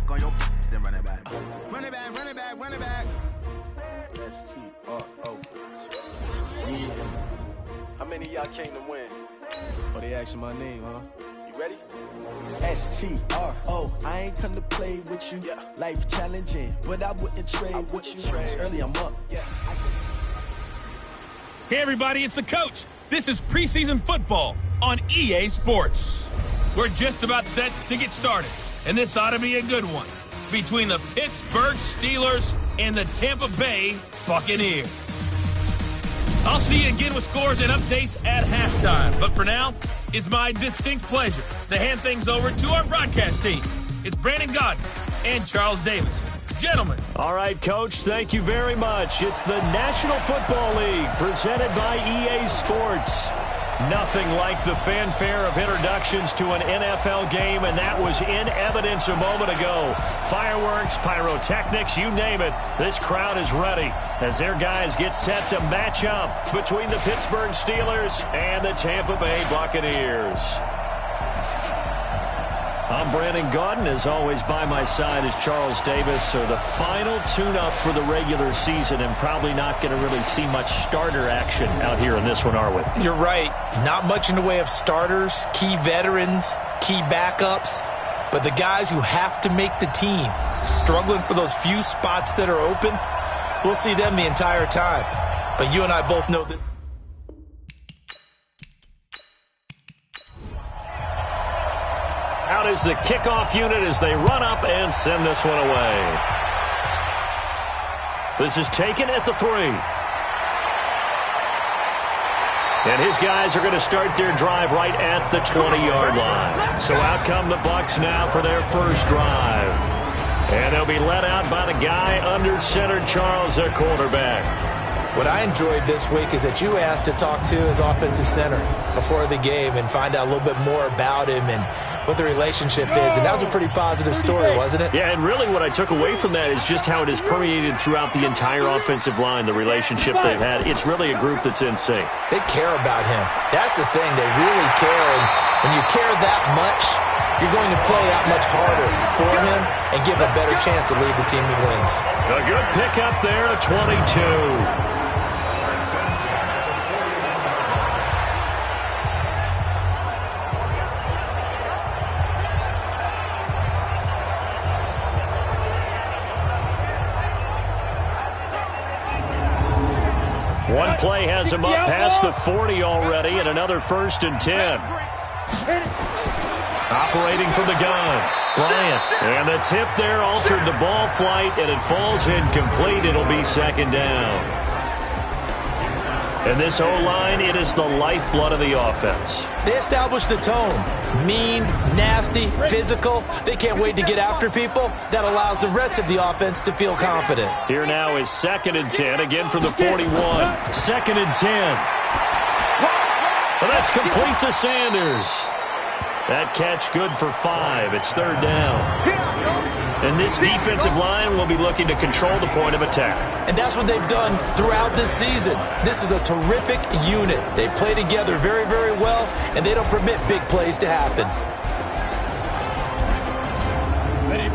back on your then run it back. Run it back, run it back, run it back. S-T-R-O. How many of y'all came to win? Oh, they asking my name, huh? You ready? S-T-R-O. I ain't come to play with you. Yeah. Life challenging, but I wouldn't trade with you. It's early, I'm up. Yeah. Hey, everybody, it's the coach. This is preseason football on EA Sports. We're just about set to get started, and this ought to be a good one between the Pittsburgh Steelers and the Tampa Bay Buccaneers. I'll see you again with scores and updates at halftime, but for now, it's my distinct pleasure to hand things over to our broadcast team. It's Brandon Gaudin and Charles Davis. Gentlemen. All right, Coach, thank you very much. It's the National Football League presented by EA Sports. Nothing like the fanfare of introductions to an NFL game, and that was in evidence a moment ago. Fireworks, pyrotechnics, you name it. This crowd is ready as their guys get set to match up between the Pittsburgh Steelers and the Tampa Bay Buccaneers. I'm Brandon Gaudin. As always, by my side is Charles Davis. So the final tune-up for the regular season, and probably not going to really see much starter action out here in this one, are we? You're right. Not much in the way of starters, key veterans, key backups. But the guys who have to make the team, struggling for those few spots that are open, we'll see them the entire time. But you and I both know that. Out is the kickoff unit as they run up and send this one away. This is taken at the 3. And his guys are going to start their drive right at the 20-yard line. So out come the Bucs now for their first drive. And they'll be let out by the guy under center, Charles, their quarterback. What I enjoyed this week is that you asked to talk to his offensive center before the game and find out a little bit more about him and what the relationship is. And that was a pretty positive story, wasn't it? Yeah, and really what I took away from that is just how it has permeated throughout the entire offensive line, the relationship they've had. It's really a group that's in sync. They care about him. That's the thing. They really care. And when you care that much, you're going to play that much harder for him and give a better chance to lead the team to wins. A good pickup there, 22. One play has him up past the 40 already, and another 1st and 10. Operating from the gun, Bryant. And the tip there altered the ball flight, and it falls incomplete. It'll be 2nd down. And this O-line, it is the lifeblood of the offense. They established the tone. Mean, nasty, physical. They can't wait to get after people. That allows the rest of the offense to feel confident. Here now is 2nd and 10, again from the 41. 2nd and 10. Well, that's complete to Sanders. That catch good for 5. It's 3rd down. And this defensive line will be looking to control the point of attack. And that's what they've done throughout this season. This is a terrific unit. They play together very, very well, and they don't permit big plays to happen.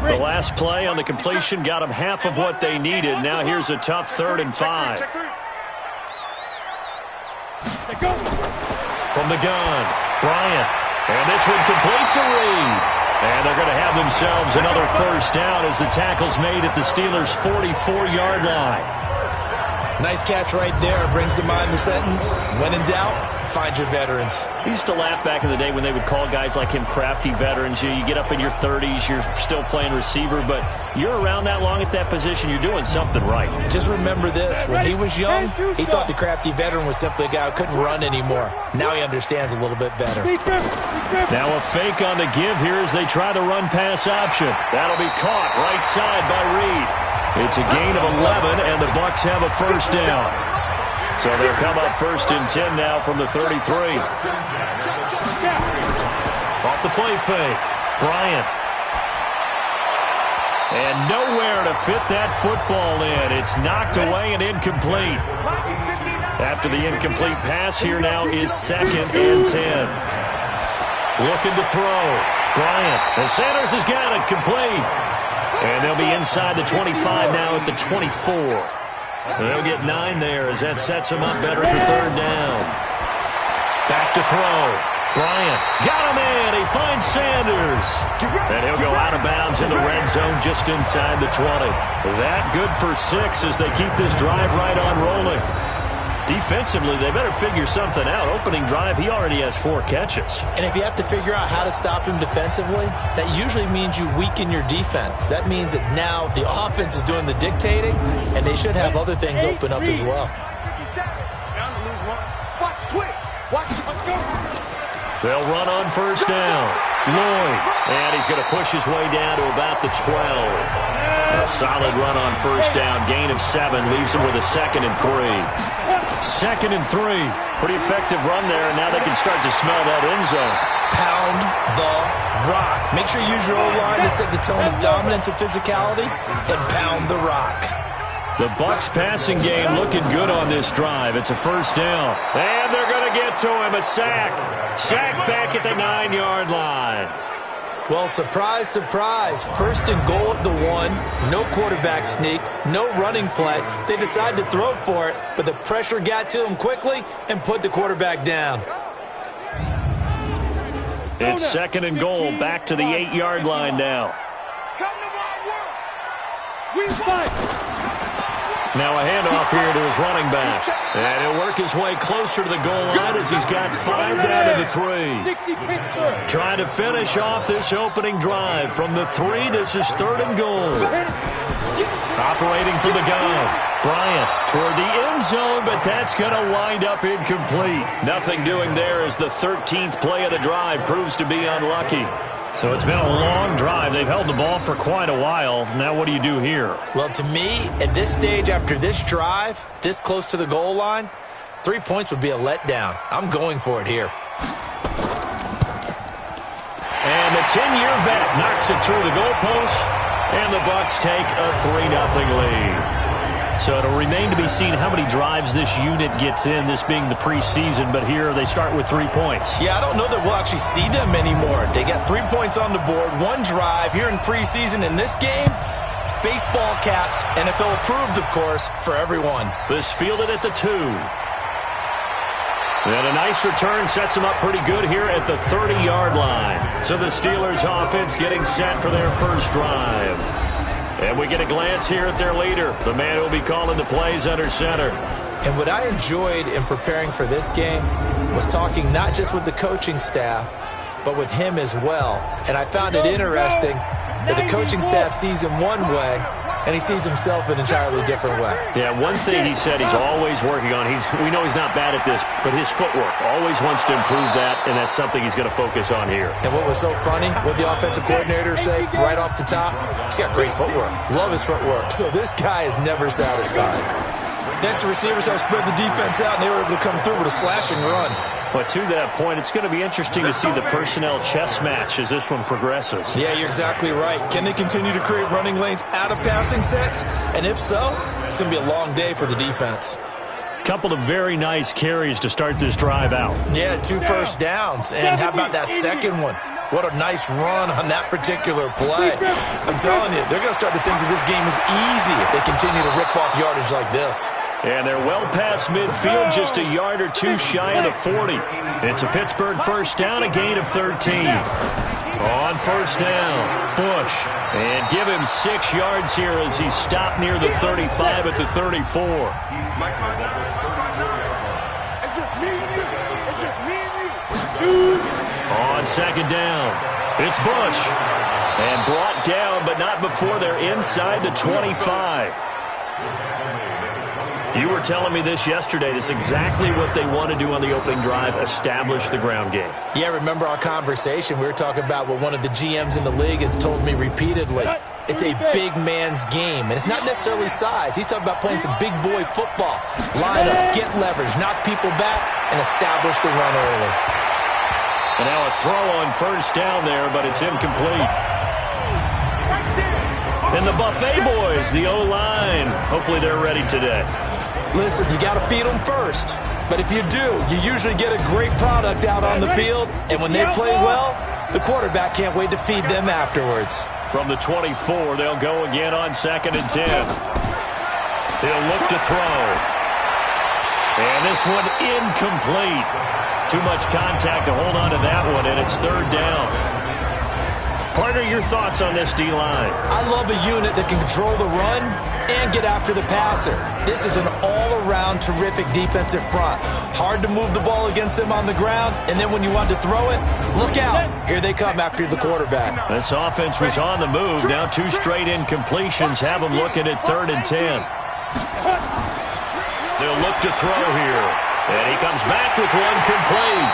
The last play on the completion got them half of what they needed. Now here's a tough 3rd and 5. From the gun, Bryant. And this one completes a read. And they're going to have themselves another 1st down as the tackle's made at the Steelers' 44-yard line. Nice catch right there. Brings to mind the sentence, when in doubt, find your veterans. I used to laugh back in the day when they would call guys like him crafty veterans. You get up in your 30s, you're still playing receiver, but you're around that long at that position, you're doing something right. Just remember this. When he was young, he thought the crafty veteran was simply a guy who couldn't run anymore. Now he understands a little bit better. Now a fake on the give here as they try the run-pass option. That'll be caught right side by Reed. It's a gain of 11, and the Bucs have a 1st down. So they'll come up 1st and 10 now from the 33. Off the play fake, Bryant. And nowhere to fit that football in. It's knocked away and incomplete. After the incomplete pass, here now is 2nd and 10. Looking to throw. Bryant. And Sanders has got it complete. And they'll be inside the 25 now at the 24. They'll get 9 there as that sets them up better for third down. Back to throw. Bryant got him in. He finds Sanders. And he'll go out of bounds in the red zone just inside the 20. That good for 6 as they keep this drive right on rolling. Defensively, they better figure something out. Opening drive, he already has 4 catches. And if you have to figure out how to stop him defensively, that usually means you weaken your defense. That means that now the offense is doing the dictating, and they should have other things open up as well. They'll run on first down. Lloyd, and he's going to push his way down to about the 12. A solid run on first down. Gain of 7 leaves him with a 2nd and 3. 2nd and 3. Pretty effective run there, and now they can start to smell that end zone. Pound the rock. Make sure you use your O-line to set the tone of dominance and physicality, and pound the rock. The Bucs passing game looking good on this drive. It's a first down. And they're going to get to him. A sack. Sack back at the 9-yard line. Well, surprise, surprise. First and goal at the 1. No quarterback sneak. No running play. They decided to throw for it, but the pressure got to him quickly and put the quarterback down. It's 2nd and goal. Back to the 8-yard line now. We fight. Now a handoff here to his running back. And he'll work his way closer to the goal line as he's got 5 down to the 3. Trying to finish off this opening drive. From the 3, this is 3rd and goal. Operating from the gun. Bryant toward the end zone, but that's going to wind up incomplete. Nothing doing there as the 13th play of the drive proves to be unlucky. So it's been a long drive. They've held the ball for quite a while. Now what do you do here? Well, to me, at this stage after this drive, this close to the goal line, 3 points would be a letdown. I'm going for it here. And the 10-year vet knocks it through the goalpost, and the Bucs take a 3-0 lead. So it'll remain to be seen how many drives this unit gets in, this being the preseason. But here they start with 3 points. Yeah, I don't know that we'll actually see them anymore. They got 3 points on the board, 1 drive here in preseason. In this game, baseball caps, NFL approved, of course, for everyone. This fielded at the 2. And a nice return sets them up pretty good here at the 30-yard line. So the Steelers offense getting set for their first drive. And we get a glance here at their leader, the man who will be calling the plays under center. And what I enjoyed in preparing for this game was talking not just with the coaching staff, but with him as well. And I found it interesting that the coaching staff sees him one way, and he sees himself an entirely different way. Yeah, one thing he said he's always working on, we know he's not bad at this, but his footwork, always wants to improve that, and that's something he's going to focus on here. And what was so funny, what the offensive coordinator say right off the top, he's got great footwork. Love his footwork. So this guy is never satisfied. Next, the receivers have spread the defense out, and they were able to come through with a slashing run. But to that point, it's going to be interesting to see the personnel chess match as this one progresses. Yeah, you're exactly right. Can they continue to create running lanes out of passing sets? And if so, it's going to be a long day for the defense. Couple of very nice carries to start this drive out. Yeah, 2 first downs. And how about that second one? What a nice run on that particular play. I'm telling you, they're going to start to think that this game is easy if they continue to rip off yardage like this. And they're well past midfield, just a yard or 2 shy of the 40. It's a Pittsburgh first down, a gain of 13. On first down, Bush. And give him 6 yards here as he's stopped near the 35 at the 34. It's just me and you. It's just me and you. On second down, it's Bush. And brought down, but not before they're inside the 25. You were telling me this yesterday. This is exactly what they want to do on the opening drive, establish the ground game. Yeah, remember our conversation. We were talking about what one of the GMs in the league has told me repeatedly. It's a big man's game, and it's not necessarily size. He's talking about playing some big boy football. Line up, get leverage, knock people back, and establish the run early. And now a throw on first down there, but it's incomplete. And the Buffet boys, the O-line, hopefully they're ready today. Listen, you got to feed them first. But if you do, you usually get a great product out on the field. And when they play well, the quarterback can't wait to feed them afterwards. From the 24, they'll go again on 2nd and 10. He'll look to throw. And this one incomplete. Too much contact to hold on to that one, and it's 3rd down. Partner, your thoughts on this D-line? I love a unit that can control the run and get after the passer. This is an all-around terrific defensive front. Hard to move the ball against them on the ground, and then when you want to throw it, look out. Here they come after the quarterback. This offense was on the move. Now 2 straight incompletions have them looking at 3rd and 10. They'll look to throw here. And he comes back with one complete.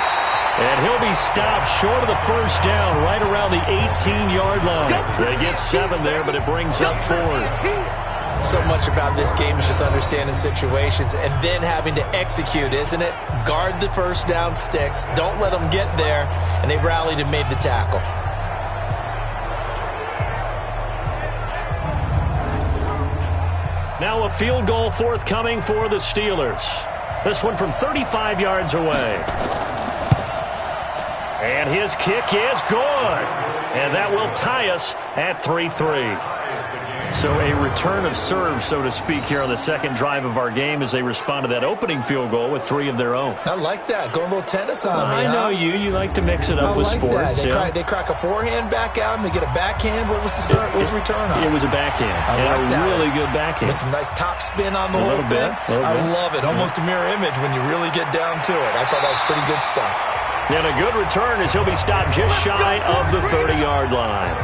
And he'll be stopped short of the 1st down right around the 18-yard line. They get 7 there, but it brings up 4th. So much about this game is just understanding situations and then having to execute, isn't it? Guard the 1st down sticks. Don't let them get there. And they rallied and made the tackle. Now a field goal forthcoming for the Steelers. This one from 35 yards away. And his kick is good. And that will tie us at 3-3. So a return of serve, so to speak, here on the 2nd drive of our game as they respond to that opening field goal with 3 of their own. I like that. Go a little tennis on me, I know you. You like to mix it up with sports. That. They crack a forehand back out and they get a backhand. What was the start? What was the return on? It was a backhand. I like that. Really good backhand. With some nice top spin on the whole thing. I love it. Almost a mirror image when you really get down to it. I thought that was pretty good stuff. And a good return as he'll be stopped just shy of the 30-yard line.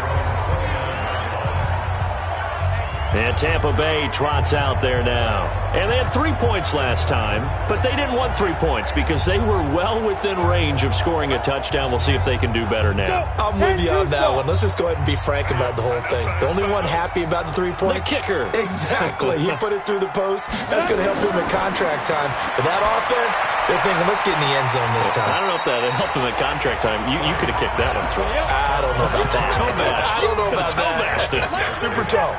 And Tampa Bay trots out there now. And they had 3 points last time, but they didn't want 3 points because they were well within range of scoring a touchdown. We'll see if they can do better now. I'm with you on that one. Let's just go ahead and be frank about the whole thing. The only one happy about the 3-point? The kicker. Exactly. He put it through the post. That's going to help him in contract time. But that offense, they're thinking, let's get in the end zone this time. I don't know if that helped him at contract time. You could have kicked that one through. I don't know about that. Toe bash. I don't know about that. Super toe.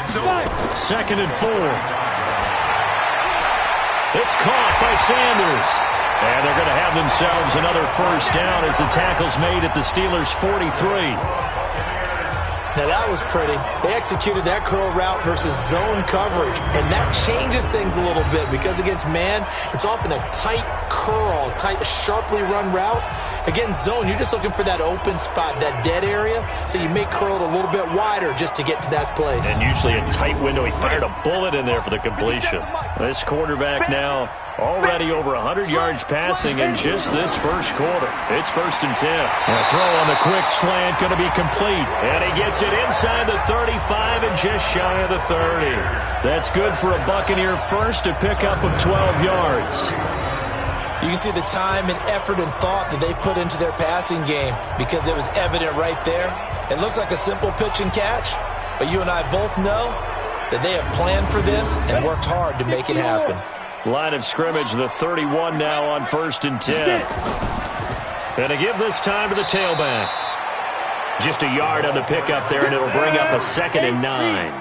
2nd and 4. It's caught by Sanders. And they're going to have themselves another 1st down as the tackle's made at the Steelers' 43. Now that was pretty. They executed that curl route versus zone coverage, and that changes things a little bit because against man, it's often a tight curl, tight, sharply run route. Against zone, you're just looking for that open spot, that dead area, so you may curl it a little bit wider just to get to that place. And usually a tight window. He fired a bullet in there for the completion. This quarterback now already over 100 yards passing in just this 1st quarter. It's 1st and 10. A throw on the quick slant going to be complete. And he gets it inside the 35 and just shy of the 30. That's good for a Buccaneer first, a pickup of 12 yards. You can see the time and effort and thought that they put into their passing game because it was evident right there. It looks like a simple pitch and catch, but you and I both know that they have planned for this and worked hard to make it happen. Line of scrimmage, the 31 now on 1st and 10. And to give this time to the tailback. Just a yard on the pickup there, and it'll bring up a 2nd and 9.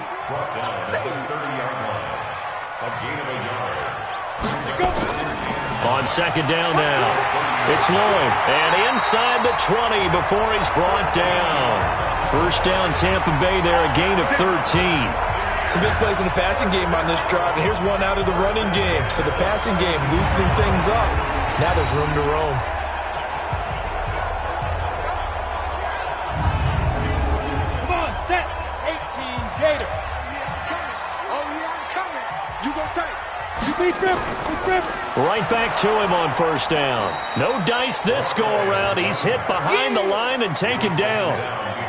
On 2nd down now, it's Lloyd, and inside the 20 before he's brought down. 1st down Tampa Bay there, a gain of 13. Some big plays in the passing game on this drive, and here's one out of the running game. So the passing game loosening things up. Now there's room to roam. Come on, set, 18, Gator. Oh, yeah, I'm coming. You go tight. You beat them. Right back to him on 1st down. No dice this go-around. He's hit behind the line and taken down.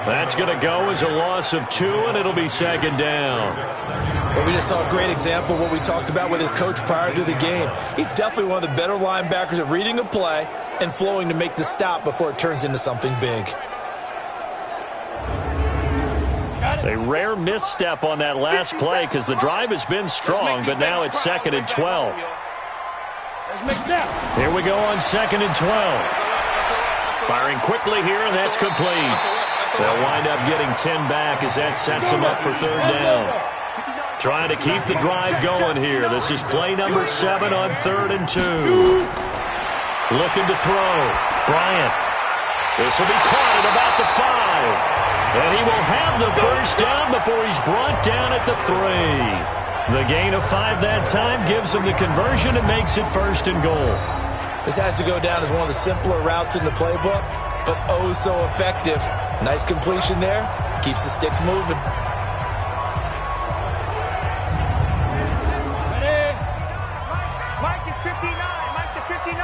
That's going to go as a loss of 2, and it'll be 2nd down. Well, we just saw a great example of what we talked about with his coach prior to the game. He's definitely one of the better linebackers at reading a play and flowing to make the stop before it turns into something big. A rare misstep on that last play because the drive has been strong, but now it's 2nd and 12. Here we go on 2nd and 12. Firing quickly here, and that's complete. They'll wind up getting 10 back as that sets them up for 3rd down. Trying to keep the drive going here. This is play number 7 on 3rd and 2. Looking to throw. Bryant. This will be caught at about the 5. And he will have the first down before he's brought down at the 3. The gain of 5 that time gives him the conversion and makes it 1st and goal. This has to go down as one of the simpler routes in the playbook, but oh so effective. Nice completion there. Keeps the sticks moving. Ready? Mike is 59. Mike to 59.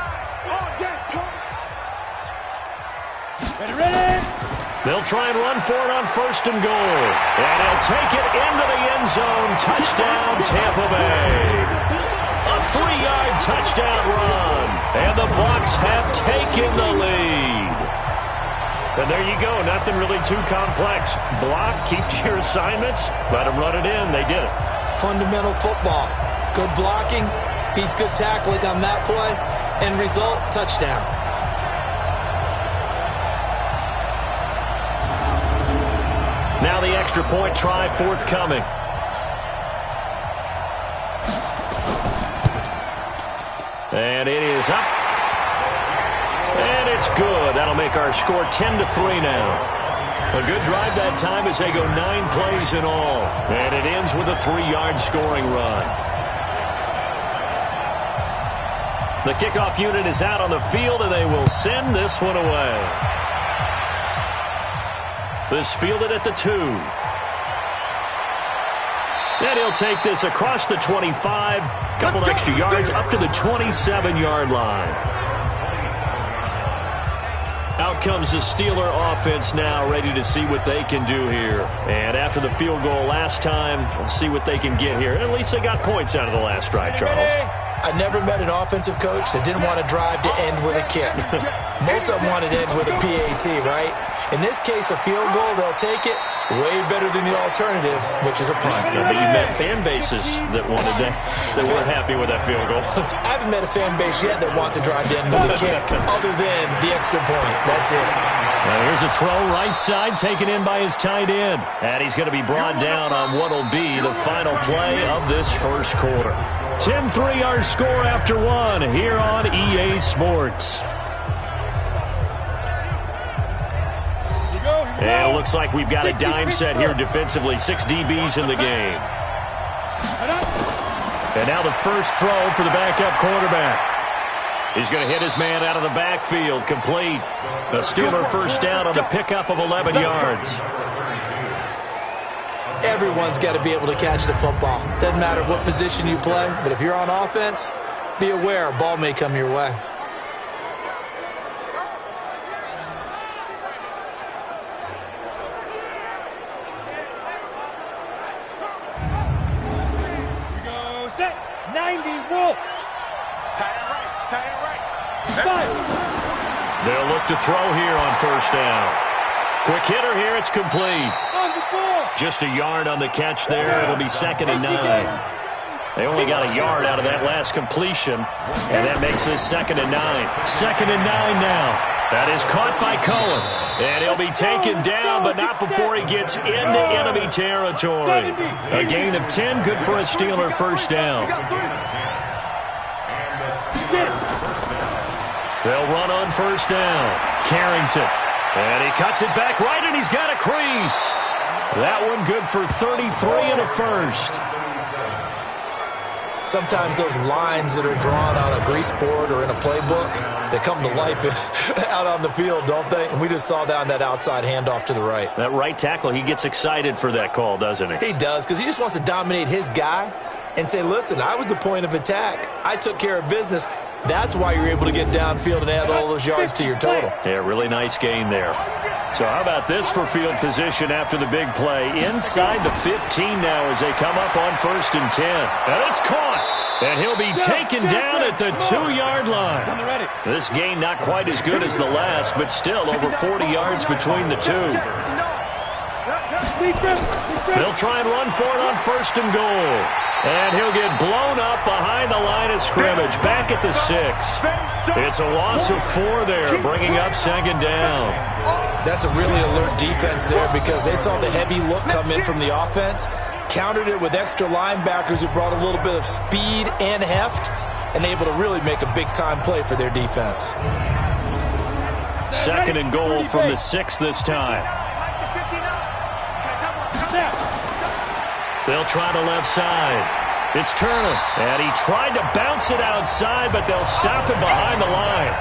Oh, yes, Paul. Ready? They'll try and run for it on 1st and goal. And he'll take it into the end zone. Touchdown, Tampa Bay. A 3-yard touchdown run. And the Bucs have taken the lead. And there you go. Nothing really too complex. Block, keep to your assignments. Let them run it in. They did it. Fundamental football. Good blocking beats good tackling on that play. End result, touchdown. Now the extra point try forthcoming. And it is up. And it's good. That'll make our score 10-3 now. A good drive that time as they go 9 plays in all. And it ends with a 3-yard scoring run. The kickoff unit is out on the field, and they will send this one away. This fielded at the 2. And he'll take this across the 25. Couple of extra yards up to the 27-yard line. Out comes the Steeler offense now, ready to see what they can do here. And after the field goal last time, we'll see what they can get here. At least they got points out of the last drive, Charles. I never met an offensive coach that didn't want to drive to end with a kick. Most of them wanted to end with a PAT, right? In this case, a field goal, they'll take it. Way better than the alternative, which is a punt. Yeah, but you met fan bases that wanted that weren't happy with that field goal. I haven't met a fan base yet that wants to drive to end with a kick, other than the extra point. That's it. Now here's a throw right side taken in by his tight end. And he's going to be brought down on what will be the final play of this first quarter. 10-3 our score after 1 here on EA Sports. And it looks like we've got a dime set here defensively. 6 DBs in the game. And now the first throw for the backup quarterback. He's going to hit his man out of the backfield. Complete. A Steeler first down on a pickup of 11 yards. Everyone's got to be able to catch the football. Doesn't matter what position you play, but if you're on offense, be aware a ball may come your way. They'll look to throw here on first down. Quick hitter here, it's complete. Just a yard on the catch there. It'll be 2nd and 9. They only got a yard out of that last completion, and that makes this 2nd and 9. 2nd and 9 now. That is caught by Cohen, and he'll be taken down, but not before he gets into enemy territory. A gain of 10, good for a Steeler first down. They'll run on first down. Carrington. And he cuts it back right, and he's got a crease. That one good for 33 and a first. Sometimes those lines that are drawn on a grease board or in a playbook, they come to life out on the field, don't they? And we just saw that on that outside handoff to the right. That right tackle, he gets excited for that call, doesn't he? He does, because he just wants to dominate his guy and say, listen, I was the point of attack. I took care of business. That's why you're able to get downfield and add all those yards to your total. Yeah, really nice gain there. So how about this for field position after the big play? Inside the 15 now as they come up on 1st and 10. And it's caught. And he'll be taken down at the 2-yard line. This gain not quite as good as the last, but still over 40 yards between the two. They'll try and run for it on 1st and goal. And he'll get blown up behind the line of scrimmage, back at the 6. It's a loss of 4 there, bringing up 2nd down. That's a really alert defense there because they saw the heavy look come in from the offense, countered it with extra linebackers who brought a little bit of speed and heft, and able to really make a big-time play for their defense. 2nd and goal from the 6 this time. They'll try the left side. It's Turner, and he tried to bounce it outside, but they'll stop him behind the line.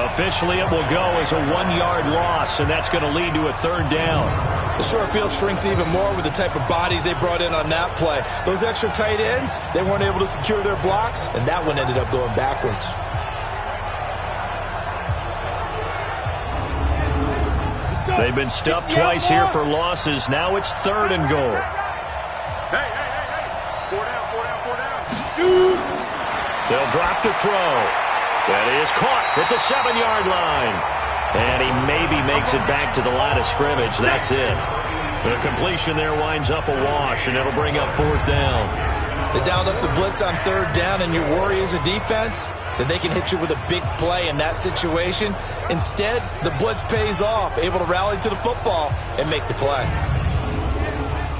Officially, it will go as a 1-yard loss, and that's going to lead to a 3rd down. The short field shrinks even more with the type of bodies they brought in on that play. Those extra tight ends, they weren't able to secure their blocks, and that one ended up going backwards. They've been stuffed twice here for losses. Now it's 3rd and goal. Hey. 4 down. They'll drop the throw. That is caught at the 7-yard line. And he maybe makes it back to the line of scrimmage. That's it. The completion there winds up a wash, and it'll bring up 4th down. They dialed up the blitz on 3rd down, and your worry as a defense that they can hit you with a big play in that situation. Instead, the blitz pays off, able to rally to the football and make the play.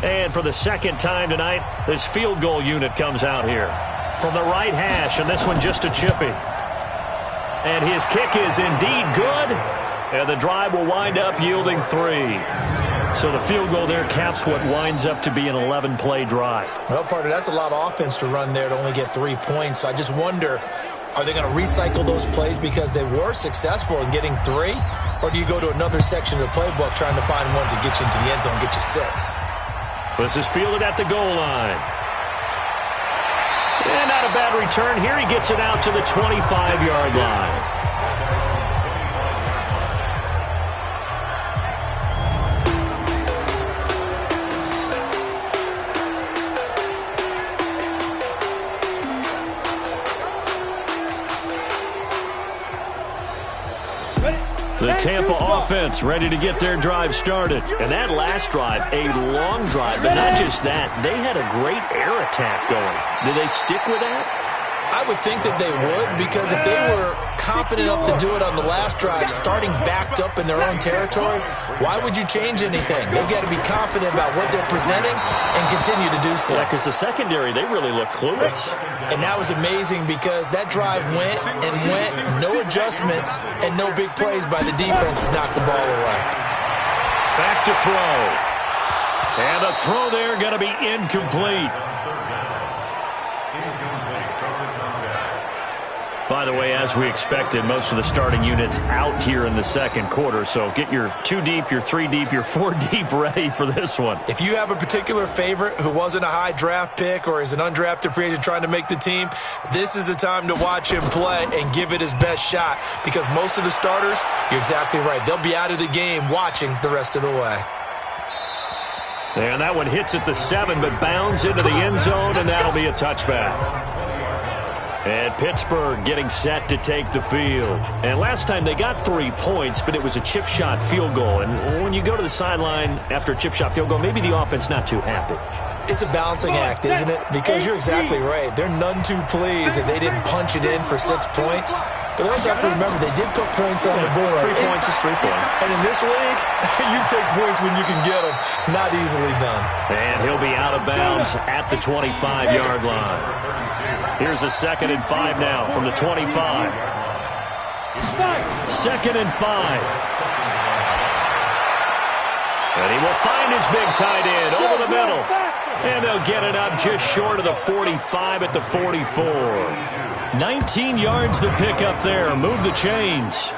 And for the 2nd time tonight, this field goal unit comes out here from the right hash, and this one just a chippy. And his kick is indeed good, and the drive will wind up yielding 3. So the field goal there caps what winds up to be an 11-play drive. Well, partner, that's a lot of offense to run there to only get 3 points. So I just wonder, are they going to recycle those plays because they were successful in getting 3? Or do you go to another section of the playbook trying to find ones that get you into the end zone and get you 6? This is fielded at the goal line. And not a bad return here. He gets it out to the 25-yard line. The Tampa offense ready to get their drive started. And that last drive, a long drive, but not just that. They had a great air attack going. Did they stick with that? I would think that they would, because if they were confident enough to do it on the last drive, starting backed up in their own territory, why would you change anything? They've got to be confident about what they're presenting and continue to do so. Yeah, because the secondary, they really look clueless. And that was amazing because that drive went, no adjustments, and no big plays by the defense to knock the ball away. Back to throw. And the throw there going to be incomplete. By the way, as we expected, most of the starting units out here in the 2nd quarter. So get your 2 deep, your 3 deep, your 4 deep ready for this one. If you have a particular favorite who wasn't a high draft pick or is an undrafted free agent trying to make the team, this is the time to watch him play and give it his best shot, because most of the starters, you're exactly right, they'll be out of the game watching the rest of the way. And that one hits at the 7, but bounds into the end zone, and that'll be a touchback. And Pittsburgh getting set to take the field. And last time they got 3 points, but it was a chip shot field goal. And when you go to the sideline after a chip shot field goal, maybe the offense not too happy. It's a balancing act, isn't it? Because you're exactly right. They're none too pleased that they didn't punch it in for 6 points. But they also have to remember they did put points on the board. 3 points is 3 points. And in this league, you take points when you can get them. Not easily done. And he'll be out of bounds at the 25-yard line. Here's a 2nd and 5 now from the 25. 2nd and 5. And he will find his big tight end over the middle. And they'll get it up just short of the 45 at the 44. 19 yards to pick up there. Move the chains.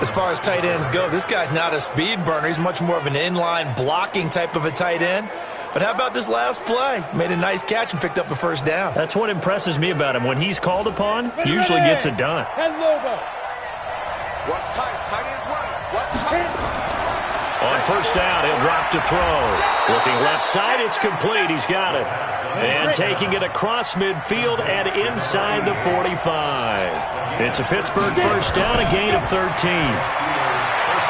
As far as tight ends go, this guy's not a speed burner. He's much more of an inline blocking type of a tight end. But how about this last play? Made a nice catch and picked up a 1st down. That's what impresses me about him. When he's called upon, usually gets it done. Watch tight. Tight ends run. Watch tight. On 1st down, he'll drop to throw. Looking left side, it's complete. He's got it. And taking it across midfield and inside the 45. It's a Pittsburgh 1st down, a gain of 13.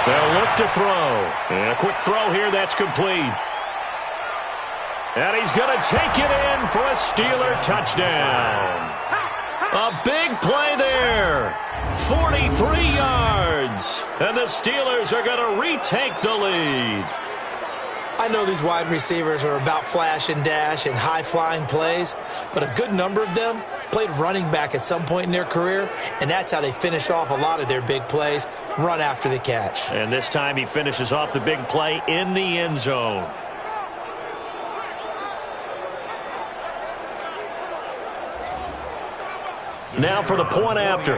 They'll look to throw. And a quick throw here, that's complete. And he's going to take it in for a Steeler touchdown. A big play there. 43 yards. And the Steelers are going to retake the lead. I know these wide receivers are about flash and dash and high-flying plays, but a good number of them played running back at some point in their career, and that's how they finish off a lot of their big plays, run after the catch. And this time he finishes off the big play in the end zone. Now for the point after.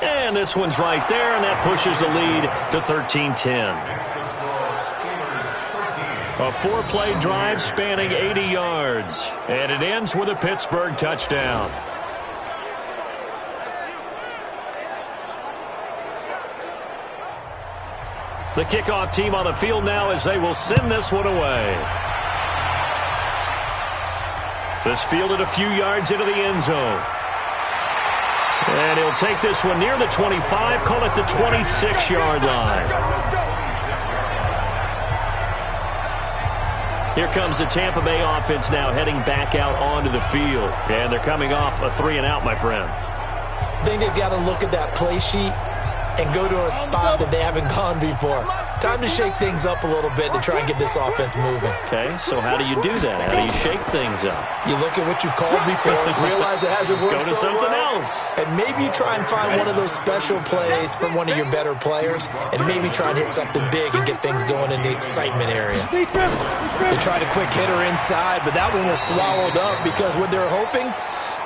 And this one's right there, and that pushes the lead to 13-10. A 4-play drive spanning 80 yards, and it ends with a Pittsburgh touchdown. The kickoff team on the field now as they will send this one away. This fielded a few yards into the end zone. And he'll take this one near the 25, call it the 26-yard line. Here comes the Tampa Bay offense now heading back out onto the field. And they're coming off a 3-and-out, my friend. I think they've got to look at that play sheet and go to a spot that they haven't gone before. Time to shake things up a little bit to try and get this offense moving. Okay, so how do you do that? How do you shake things up? You look at what you've called before, realize it hasn't worked so so something well, else. and maybe try and find one of those special plays from one of your better players, and maybe try and hit something big and get things going in the excitement area. They tried a quick hitter inside, but that one was swallowed up because what they're hoping,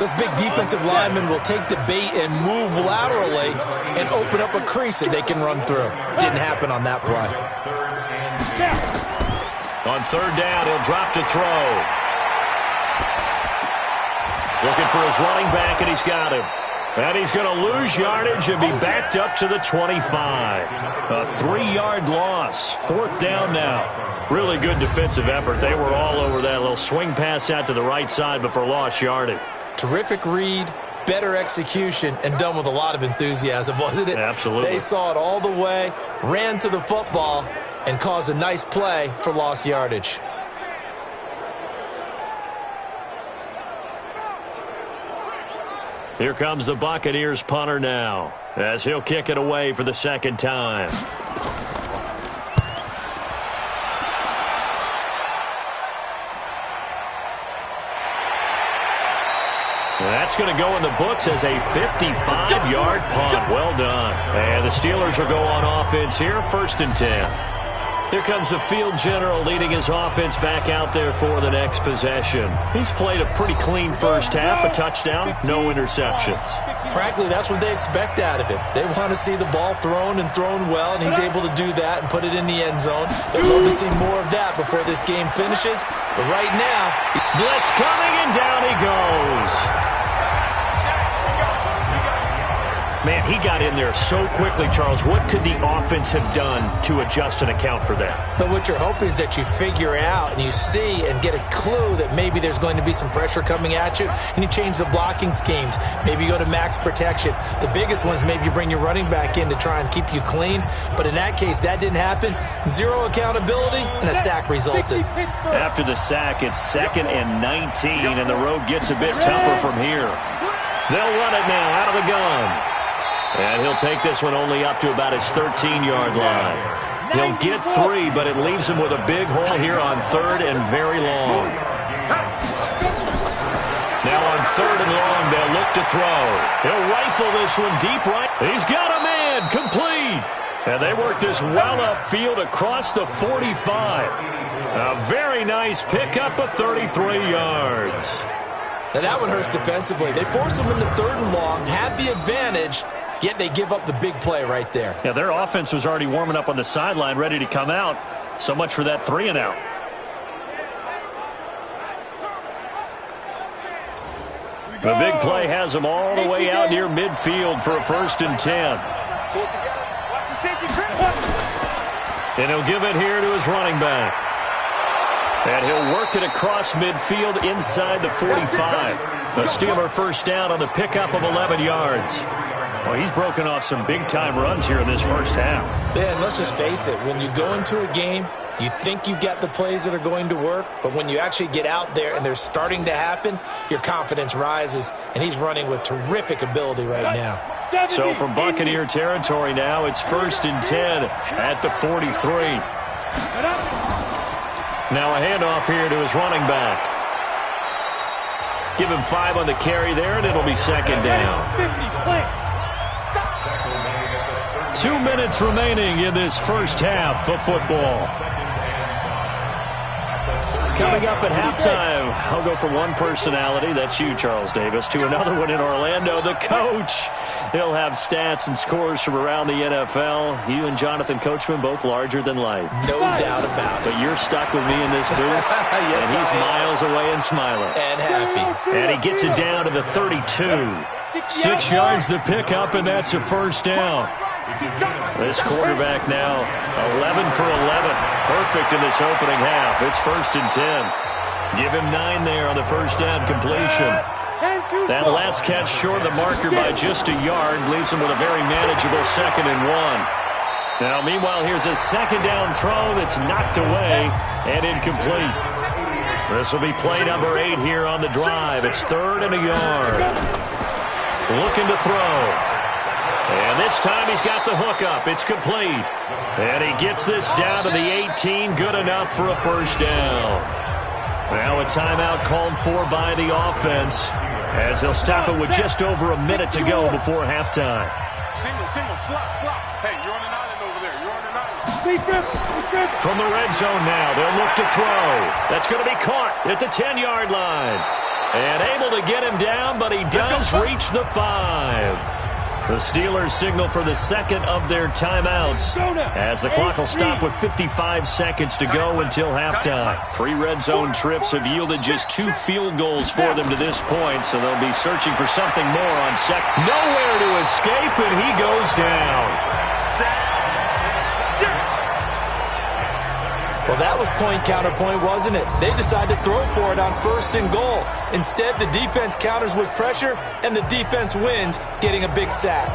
those big defensive linemen will take the bait and move laterally and open up a crease that they can run through. Didn't happen on that play. On third down, he'll drop to throw. Looking for his running back, and he's got him. And he's going to lose yardage and be backed up to the 25. A 3-yard loss. Fourth down now. Really good defensive effort. They were all over that little swing pass out to the right side before lost yardage. Terrific read, better execution, and done with a lot of enthusiasm, wasn't it? Absolutely. They saw it all the way, ran to the football, and caused a nice play for lost yardage. Here comes the Buccaneers punter now, as he'll kick it away for the second time. That's going to go in the books as a 55-yard punt. Well done. And the Steelers will go on offense here, 1st and 10. Here comes the field general leading his offense back out there for the next possession. He's played a pretty clean first half, a touchdown, no interceptions. Frankly, that's what they expect out of him. They want to see the ball thrown and thrown well, and he's able to do that and put it in the end zone. They'd love to see more of that before this game finishes. But right now, blitz coming, and down he goes. Man, he got in there so quickly, Charles. What could the offense have done to adjust and account for that? But what you're hoping is that you figure out and you see and get a clue that maybe there's going to be some pressure coming at you, and you change the blocking schemes. Maybe you go to max protection. The biggest one is maybe you bring your running back in to try and keep you clean. But in that case, that didn't happen. Zero accountability, and a sack resulted. After the sack, it's 2nd and 19, and the road gets a bit tougher from here. They'll run it now out of the gun. And he'll take this one only up to about his 13-yard line. He'll get 3, but it leaves him with a big hole here on 3rd and very long. Now on 3rd and long, they'll look to throw. He'll rifle this one deep right. He's got a man, complete. And they work this well upfield across the 45. A very nice pickup of 33 yards. Now that one hurts defensively. They force him into 3rd and long, had the advantage, yet they give up the big play right there. Yeah, their offense was already warming up on the sideline, ready to come out. So much for that 3-and-out. The big play has them all the way out near midfield for a 1st and 10. And he'll give it here to his running back. And he'll work it across midfield inside the 45. The Steeler 1st down on the pickup of 11 yards. Well, he's broken off some big-time runs here in this first half. Ben, let's just face it. When you go into a game, you think you've got the plays that are going to work, but when you actually get out there and they're starting to happen, your confidence rises, and he's running with terrific ability right now. So from Buccaneer territory now, it's 1st and 10 at the 43. Now a handoff here to his running back. Give him 5 on the carry there, and it'll be 2nd down. 2 minutes remaining in this first half of football. Coming up at halftime, I'll go from one personality, that's you, Charles Davis, to another one in Orlando, the coach. He'll have stats and scores from around the NFL. You and Jonathan Coachman, both larger than life. No doubt about it. But you're stuck with me in this booth, yes, and he's miles away and smiling. And happy. And he gets it down to the 32. 6 yards the pickup, and that's a first down. This quarterback now 11 for 11. Perfect in this opening half. It's 1st and 10. Give him 9 there on the first down completion. That last catch short of the marker by just a yard leaves him with a very manageable 2nd and 1. Now, meanwhile, here's a 2nd down throw that's knocked away and incomplete. This will be play number 8 here on the drive. It's 3rd and a yard. Looking to throw. And this time he's got the hook up. It's complete. And he gets this down to the 18. Good enough for a first down. Now a timeout called for by the offense as they'll stop it with just over a minute to go before halftime. Single, slot. Hey, you're on an island over there. You're on an island. From the red zone now, they'll look to throw. That's going to be caught at the 10-yard line. And able to get him down, but he does reach the 5. The Steelers signal for the 2nd of their timeouts as the clock will stop with 55 seconds to go until halftime. 3 red zone trips have yielded just 2 field goals for them to this point, so they'll be searching for something more on second. Nowhere to escape, and he goes down. Well, that was point counterpoint, wasn't it? They decided to throw for it on 1st and goal. Instead, the defense counters with pressure, and the defense wins, getting a big sack.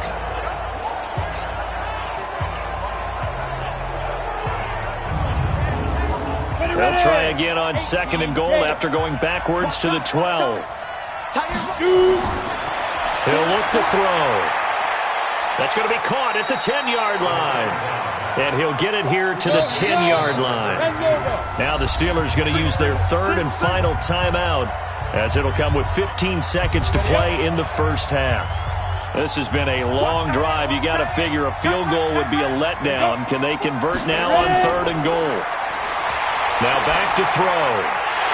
They'll try again on 2nd and goal after going backwards to the 12. He'll look to throw. That's going to be caught at the 10-yard line. And he'll get it here to the 10-yard line. Now the Steelers going to use their 3rd and final timeout as it'll come with 15 seconds to play in the first half. This has been a long drive. You got to figure a field goal would be a letdown. Can they convert now on 3rd and goal? Now back to throw.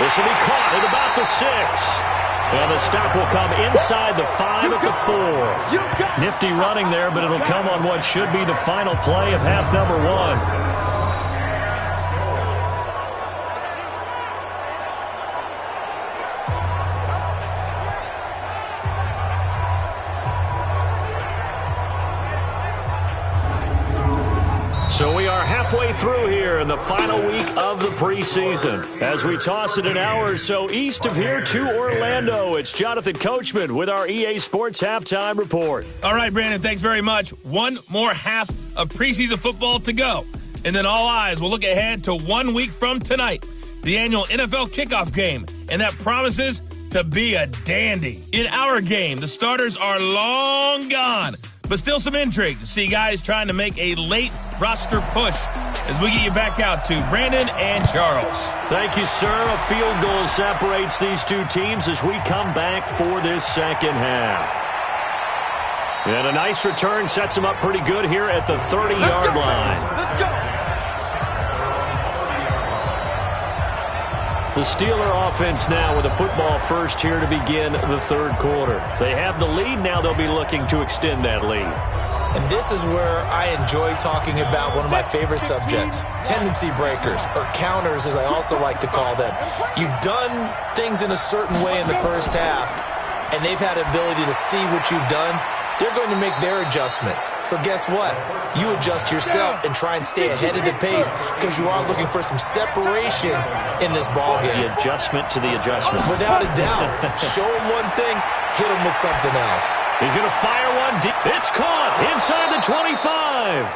This will be caught at about the 6. And the stop will come inside the 5 at the 4. Nifty running there, but it'll come on what should be the final play of half number 1. So we are halfway through here in the final week of the preseason. As we toss it an hour or so east of here to Orlando, it's Jonathan Coachman with our EA Sports Halftime Report. All right, Brandon, thanks very much. One more half of preseason football to go. And then all eyes will look ahead to 1 week from tonight, the annual NFL kickoff game. And that promises to be a dandy. In our game, the starters are long gone, but still some intrigue to see guys trying to make a late roster push as we get you back out to Brandon and Charles. Thank you, sir. A field goal separates these two teams as we come back for this second half. And a nice return sets them up pretty good here at the 30-yard line. Let's go. The Steeler offense now with a football first here to begin the third quarter. They have the lead. Now they'll be looking to extend that lead. And this is where I enjoy talking about one of my favorite subjects, tendency breakers, or counters as I also like to call them. You've done things in a certain way in the first half, and they've had the ability to see what you've done. They're going to make their adjustments. So guess what? You adjust yourself and try and stay ahead of the pace because you are looking for some separation in this ballgame. The adjustment to the adjustment. Without a doubt. Show them one thing, hit them with something else. He's going to fire one deep. It's caught inside the 25.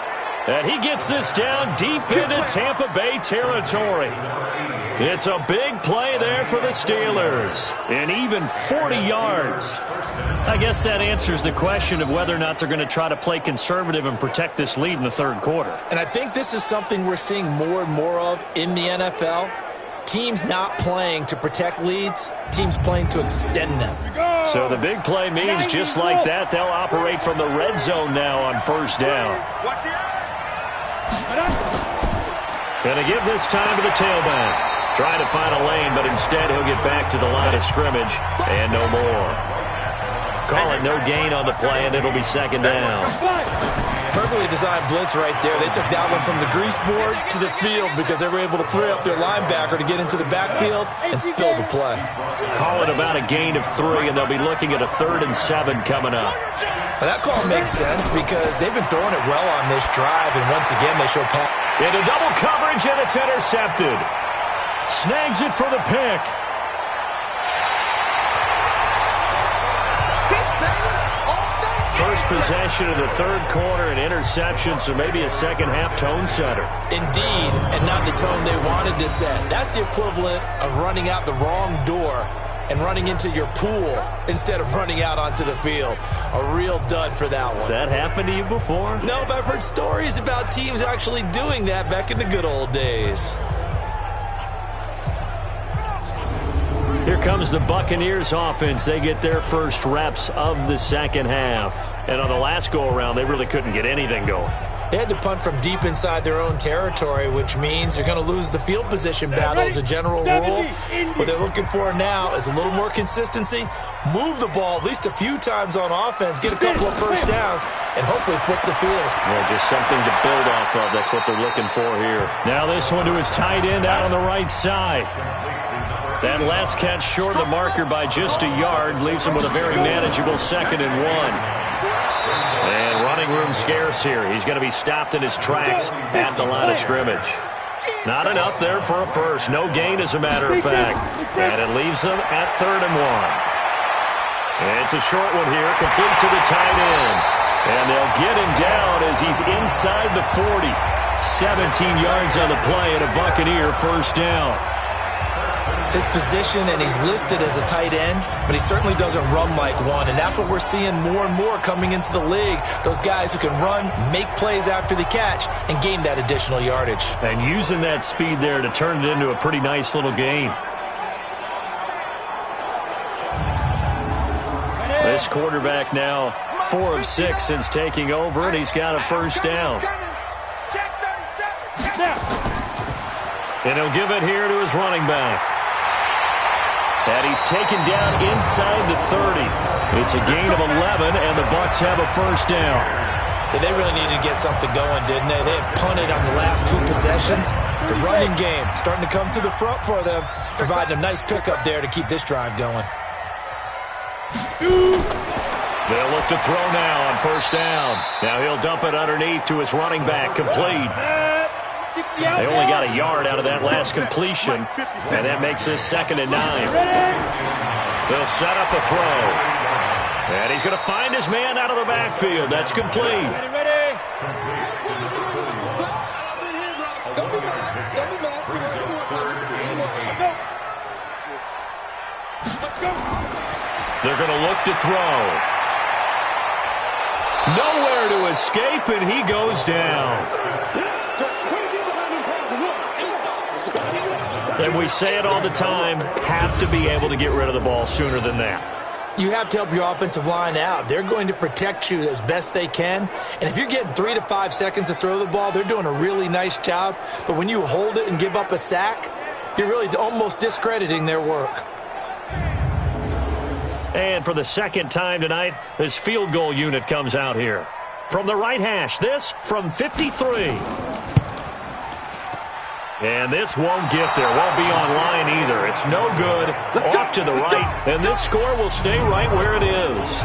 And he gets this down deep into Tampa Bay territory. It's a big play there for the Steelers. And even 40 yards. I guess that answers the question of whether or not they're going to try to play conservative and protect this lead in the third quarter. And I think this is something we're seeing more and more of in the NFL. Teams not playing to protect leads, teams playing to extend them. So the big play means just like that, they'll operate from the red zone now on first down. Watch the eye. Going to give this time to the tailback. Trying to find a lane, but instead he'll get back to the line of scrimmage and no more. Call it no gain on the play, and it'll be second down. Perfectly designed blitz right there. They took that one from the grease board to the field because they were able to free up their linebacker to get into the backfield and spill the play. Call it about a gain of 3, and they'll be looking at a 3rd and 7 coming up. Well, that call makes sense because they've been throwing it well on this drive, and once again they show pass. Into double coverage, and it's intercepted. Snags it for the pick. First possession of the 3rd quarter, an interception, so maybe a second-half tone setter. Indeed, and not the tone they wanted to set. That's the equivalent of running out the wrong door and running into your pool instead of running out onto the field. A real dud for that one. Has that happened to you before? No, but I've heard stories about teams actually doing that back in the good old days. Here comes the Buccaneers offense. They get their first reps of the second half. And on the last go-around, they really couldn't get anything going. They had to punt from deep inside their own territory, which means you're going to lose the field position battle as a general rule. What they're looking for now is a little more consistency, move the ball at least a few times on offense, get a couple of first downs, and hopefully flip the field. Well, just something to build off of. That's what they're looking for here. Now this one to his tight end out on the right side. That last catch short of the marker by just a yard leaves him with a very manageable 2nd and 1. And running room scarce here. He's going to be stopped in his tracks at the line of scrimmage. Not enough there for a first. No gain, as a matter of fact. And it leaves them at 3rd and 1. And it's a short one here, complete to the tight end. And they'll get him down as he's inside the 40. 17 yards on the play and a Buccaneer first down. His position, and he's listed as a tight end, but he certainly doesn't run like one, and that's what we're seeing more and more coming into the league. Those guys who can run, make plays after the catch, and gain that additional yardage. And using that speed there to turn it into a pretty nice little game. This quarterback now 4 of 6 since taking over, and he's got a first down. And he'll give it here to his running back. And he's taken down inside the 30. It's a gain of 11, and the Bucs have a first down. Yeah, they really needed to get something going, didn't they? They had punted on the last 2 possessions. The running game starting to come to the front for them, providing a nice pickup there to keep this drive going. They'll look to throw now on first down. Now he'll dump it underneath to his running back, complete. They only got a yard out of that last completion, and that makes this 2nd and 9. They'll set up a throw. And he's going to find his man out of the backfield. That's complete. They're going to look to throw. Nowhere to escape, and he goes down. And we say it all the time, have to be able to get rid of the ball sooner than that. You have to help your offensive line out. They're going to protect you as best they can. And if you're getting 3 to 5 seconds to throw the ball, they're doing a really nice job. But when you hold it and give up a sack, you're really almost discrediting their work. And for the 2nd time tonight, this field goal unit comes out here. From the right hash, this from 53. And this won't get there. Won't be on line either. It's no good. Off to the right. And this score will stay right where it is.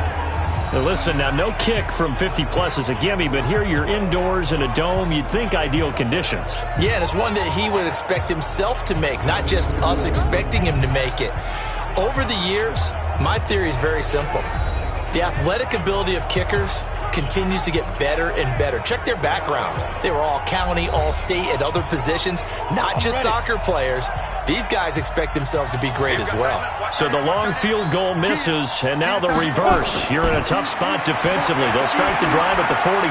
Now listen, now no kick from 50-plus is a gimme, but here you're indoors in a dome. You'd think ideal conditions. Yeah, and it's one that he would expect himself to make, not just us expecting him to make it. Over the years, my theory is very simple. The athletic ability of kickers continues to get better and better. Check their backgrounds. They were all county, all state, at other positions, not just soccer players. These guys expect themselves to be great as well. So the long field goal misses, and now the reverse. You're in a tough spot defensively. They'll start the drive at the 43.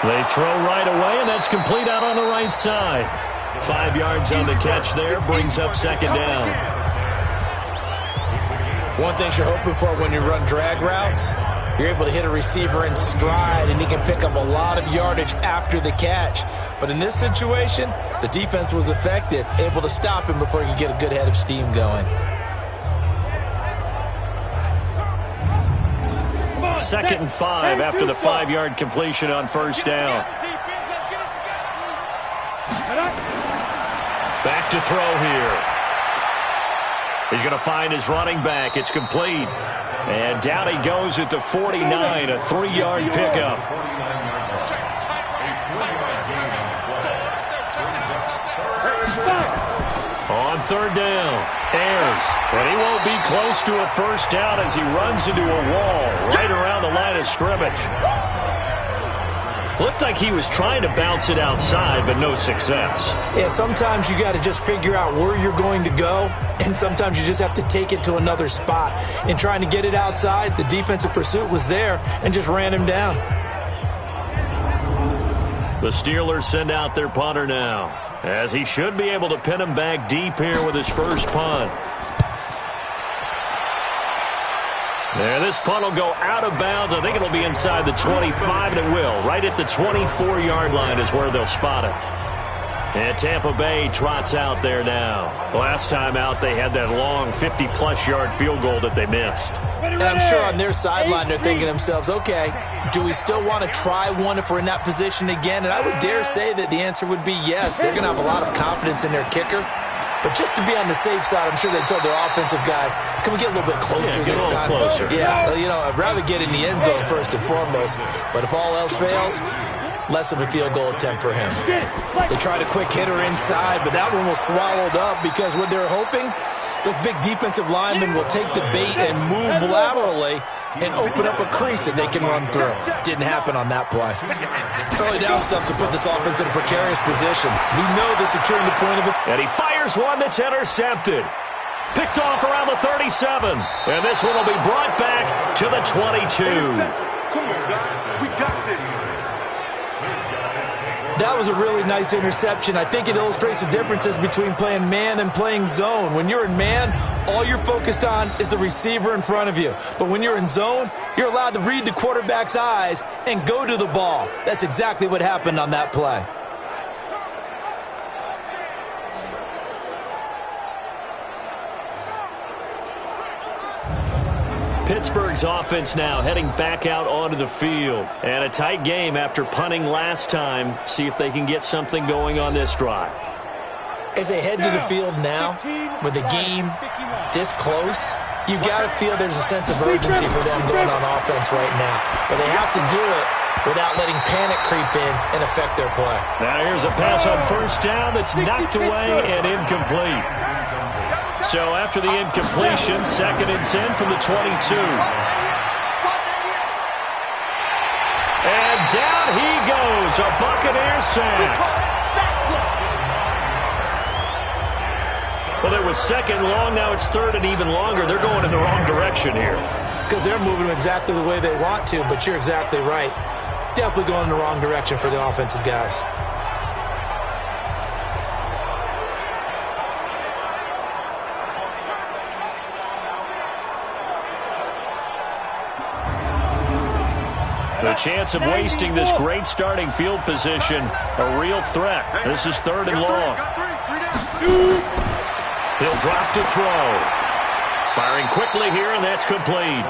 They throw right away, and that's complete out on the right side. 5 yards on the catch there, brings up 2nd down. One thing you're hoping for when you run drag routes, You're able to hit a receiver in stride, and he can pick up a lot of yardage after the catch. But in this situation, the defense was effective, able to stop him before he could get a good head of steam going. 2nd and 5 after the 5-yard completion on first down. Back to throw here. He's going to find his running back. It's complete. And down he goes at the 49, a 3-yard pickup. On 3rd down, Ayers. But he won't be close to a first down as he runs into a wall right around the line of scrimmage. Looked like he was trying to bounce it outside, but no success. Yeah, sometimes you got to just figure out where you're going to go, and sometimes you just have to take it to another spot. In trying to get it outside, the defensive pursuit was there and just ran him down. The Steelers send out their punter now, as he should be able to pin him back deep here with his first punt. And this punt will go out of bounds. I think it'll be inside the 25, and it will. Right at the 24-yard line is where they'll spot it. And Tampa Bay trots out there now. Last time out, they had that long 50-plus yard field goal that they missed. And I'm sure on their sideline they're thinking to themselves, okay, do we still want to try one if we're in that position again? And I would dare say that the answer would be yes. They're going to have a lot of confidence in their kicker. But just to be on the safe side, I'm sure they told their offensive guys, can we get a little bit closer this time? Closer. Yeah, you know, I'd rather get in the end zone first and foremost. But if all else fails, less of a field goal attempt for him. They tried a quick hitter inside, but that one was swallowed up because what they're hoping, those big defensive linemen will take the bait and move laterally and open up a crease that they can run through. Didn't happen on that play. Early down stuff to put this offense in a precarious position. We know they're securing the point of it. And he fires one that's intercepted. Picked off around the 37. And this one will be brought back to the 22. Come on, guys. We got this. That was a really nice interception. I think it illustrates the differences between playing man and playing zone. When you're in man, all you're focused on is the receiver in front of you. But when you're in zone, you're allowed to read the quarterback's eyes and go to the ball. That's exactly what happened on that play. Pittsburgh's offense now heading back out onto the field. And a tight game after punting last time. See if they can get something going on this drive. As they head to the field now, with the game this close, you got to feel there's a sense of urgency for them going on offense right now. But they have to do it without letting panic creep in and affect their play. Now here's a pass on first down that's knocked away and incomplete. So after the incompletion, 2nd and 10 from the 22. And down he goes, a Buccaneer sack. Well, there was 2nd long, now it's 3rd and even longer. They're going in the wrong direction here. Because they're moving exactly the way they want to, but you're exactly right. Definitely going in the wrong direction for the offensive guys. The chance of wasting this great starting field position, a real threat. This is 3rd and long. He'll drop to throw. Firing quickly here, and that's complete.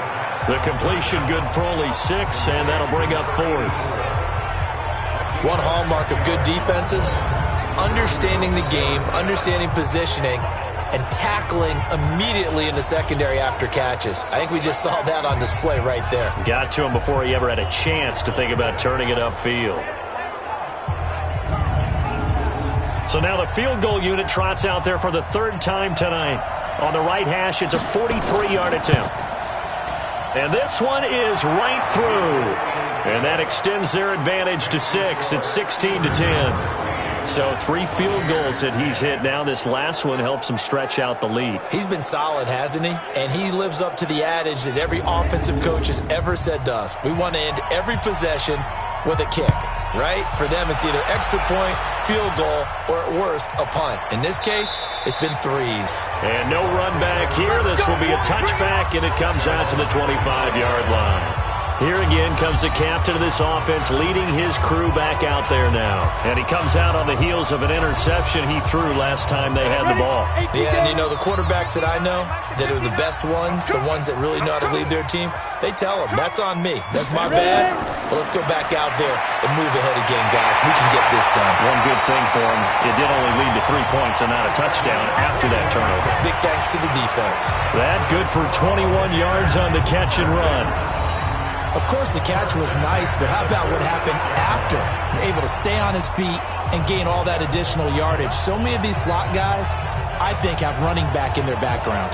The completion good for only 6, and that'll bring up 4th. One hallmark of good defenses is understanding the game, understanding positioning, and tackling immediately in the secondary after catches. I think we just saw that on display right there. Got to him before he ever had a chance to think about turning it upfield. So now the field goal unit trots out there for the 3rd time tonight. On the right hash, it's a 43-yard attempt. And this one is right through. And that extends their advantage to 6. It's 16-10. So 3 field goals that he's hit now. This last one helps him stretch out the lead. He's been solid, hasn't he? And he lives up to the adage that every offensive coach has ever said to us. We want to end every possession with a kick, right? For them, it's either extra point, field goal, or at worst, a punt. In this case, it's been 3s. And no run back here. This will be a touchback, and it comes out to the 25-yard line. Here again comes the captain of this offense leading his crew back out there now. And he comes out on the heels of an interception he threw last time they had the ball. Yeah, and you know, the quarterbacks that I know that are the best ones, the ones that really know how to lead their team, they tell them, that's on me. That's my bad. But let's go back out there and move ahead again, guys. We can get this done. One good thing for him, it did only lead to 3 points and not a touchdown after that turnover. Big thanks to the defense. That good for 21 yards on the catch and run. Of course, the catch was nice, but how about what happened after? Able to stay on his feet and gain all that additional yardage. So many of these slot guys, I think, have running back in their background.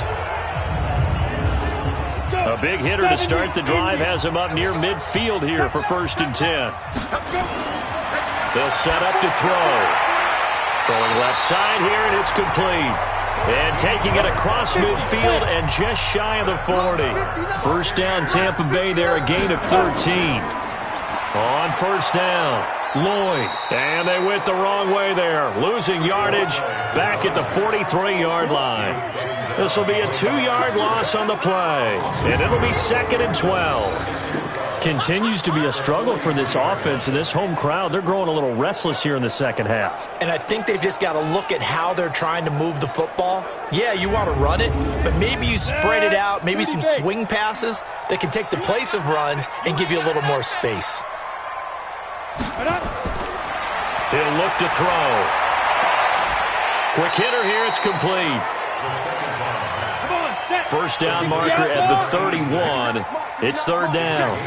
A big hitter to start the drive has him up near midfield here for 1st and 10. They'll set up to throw. Throwing left side here, and it's complete. And taking it across midfield and just shy of the 40. First down, Tampa Bay there, a gain of 13. On first down, Lloyd. And they went the wrong way there. Losing yardage back at the 43-yard line. This will be a 2-yard loss on the play. And it'll be 2nd and 12. Continues to be a struggle for this offense and this home crowd. They're growing a little restless here in the second half. And I think they've just got to look at how they're trying to move the football. Yeah, you want to run it, but maybe you spread it out, maybe some swing passes that can take the place of runs and give you a little more space. He'll look to throw. Quick hitter here, it's complete. First down marker at the 31. It's 3rd down.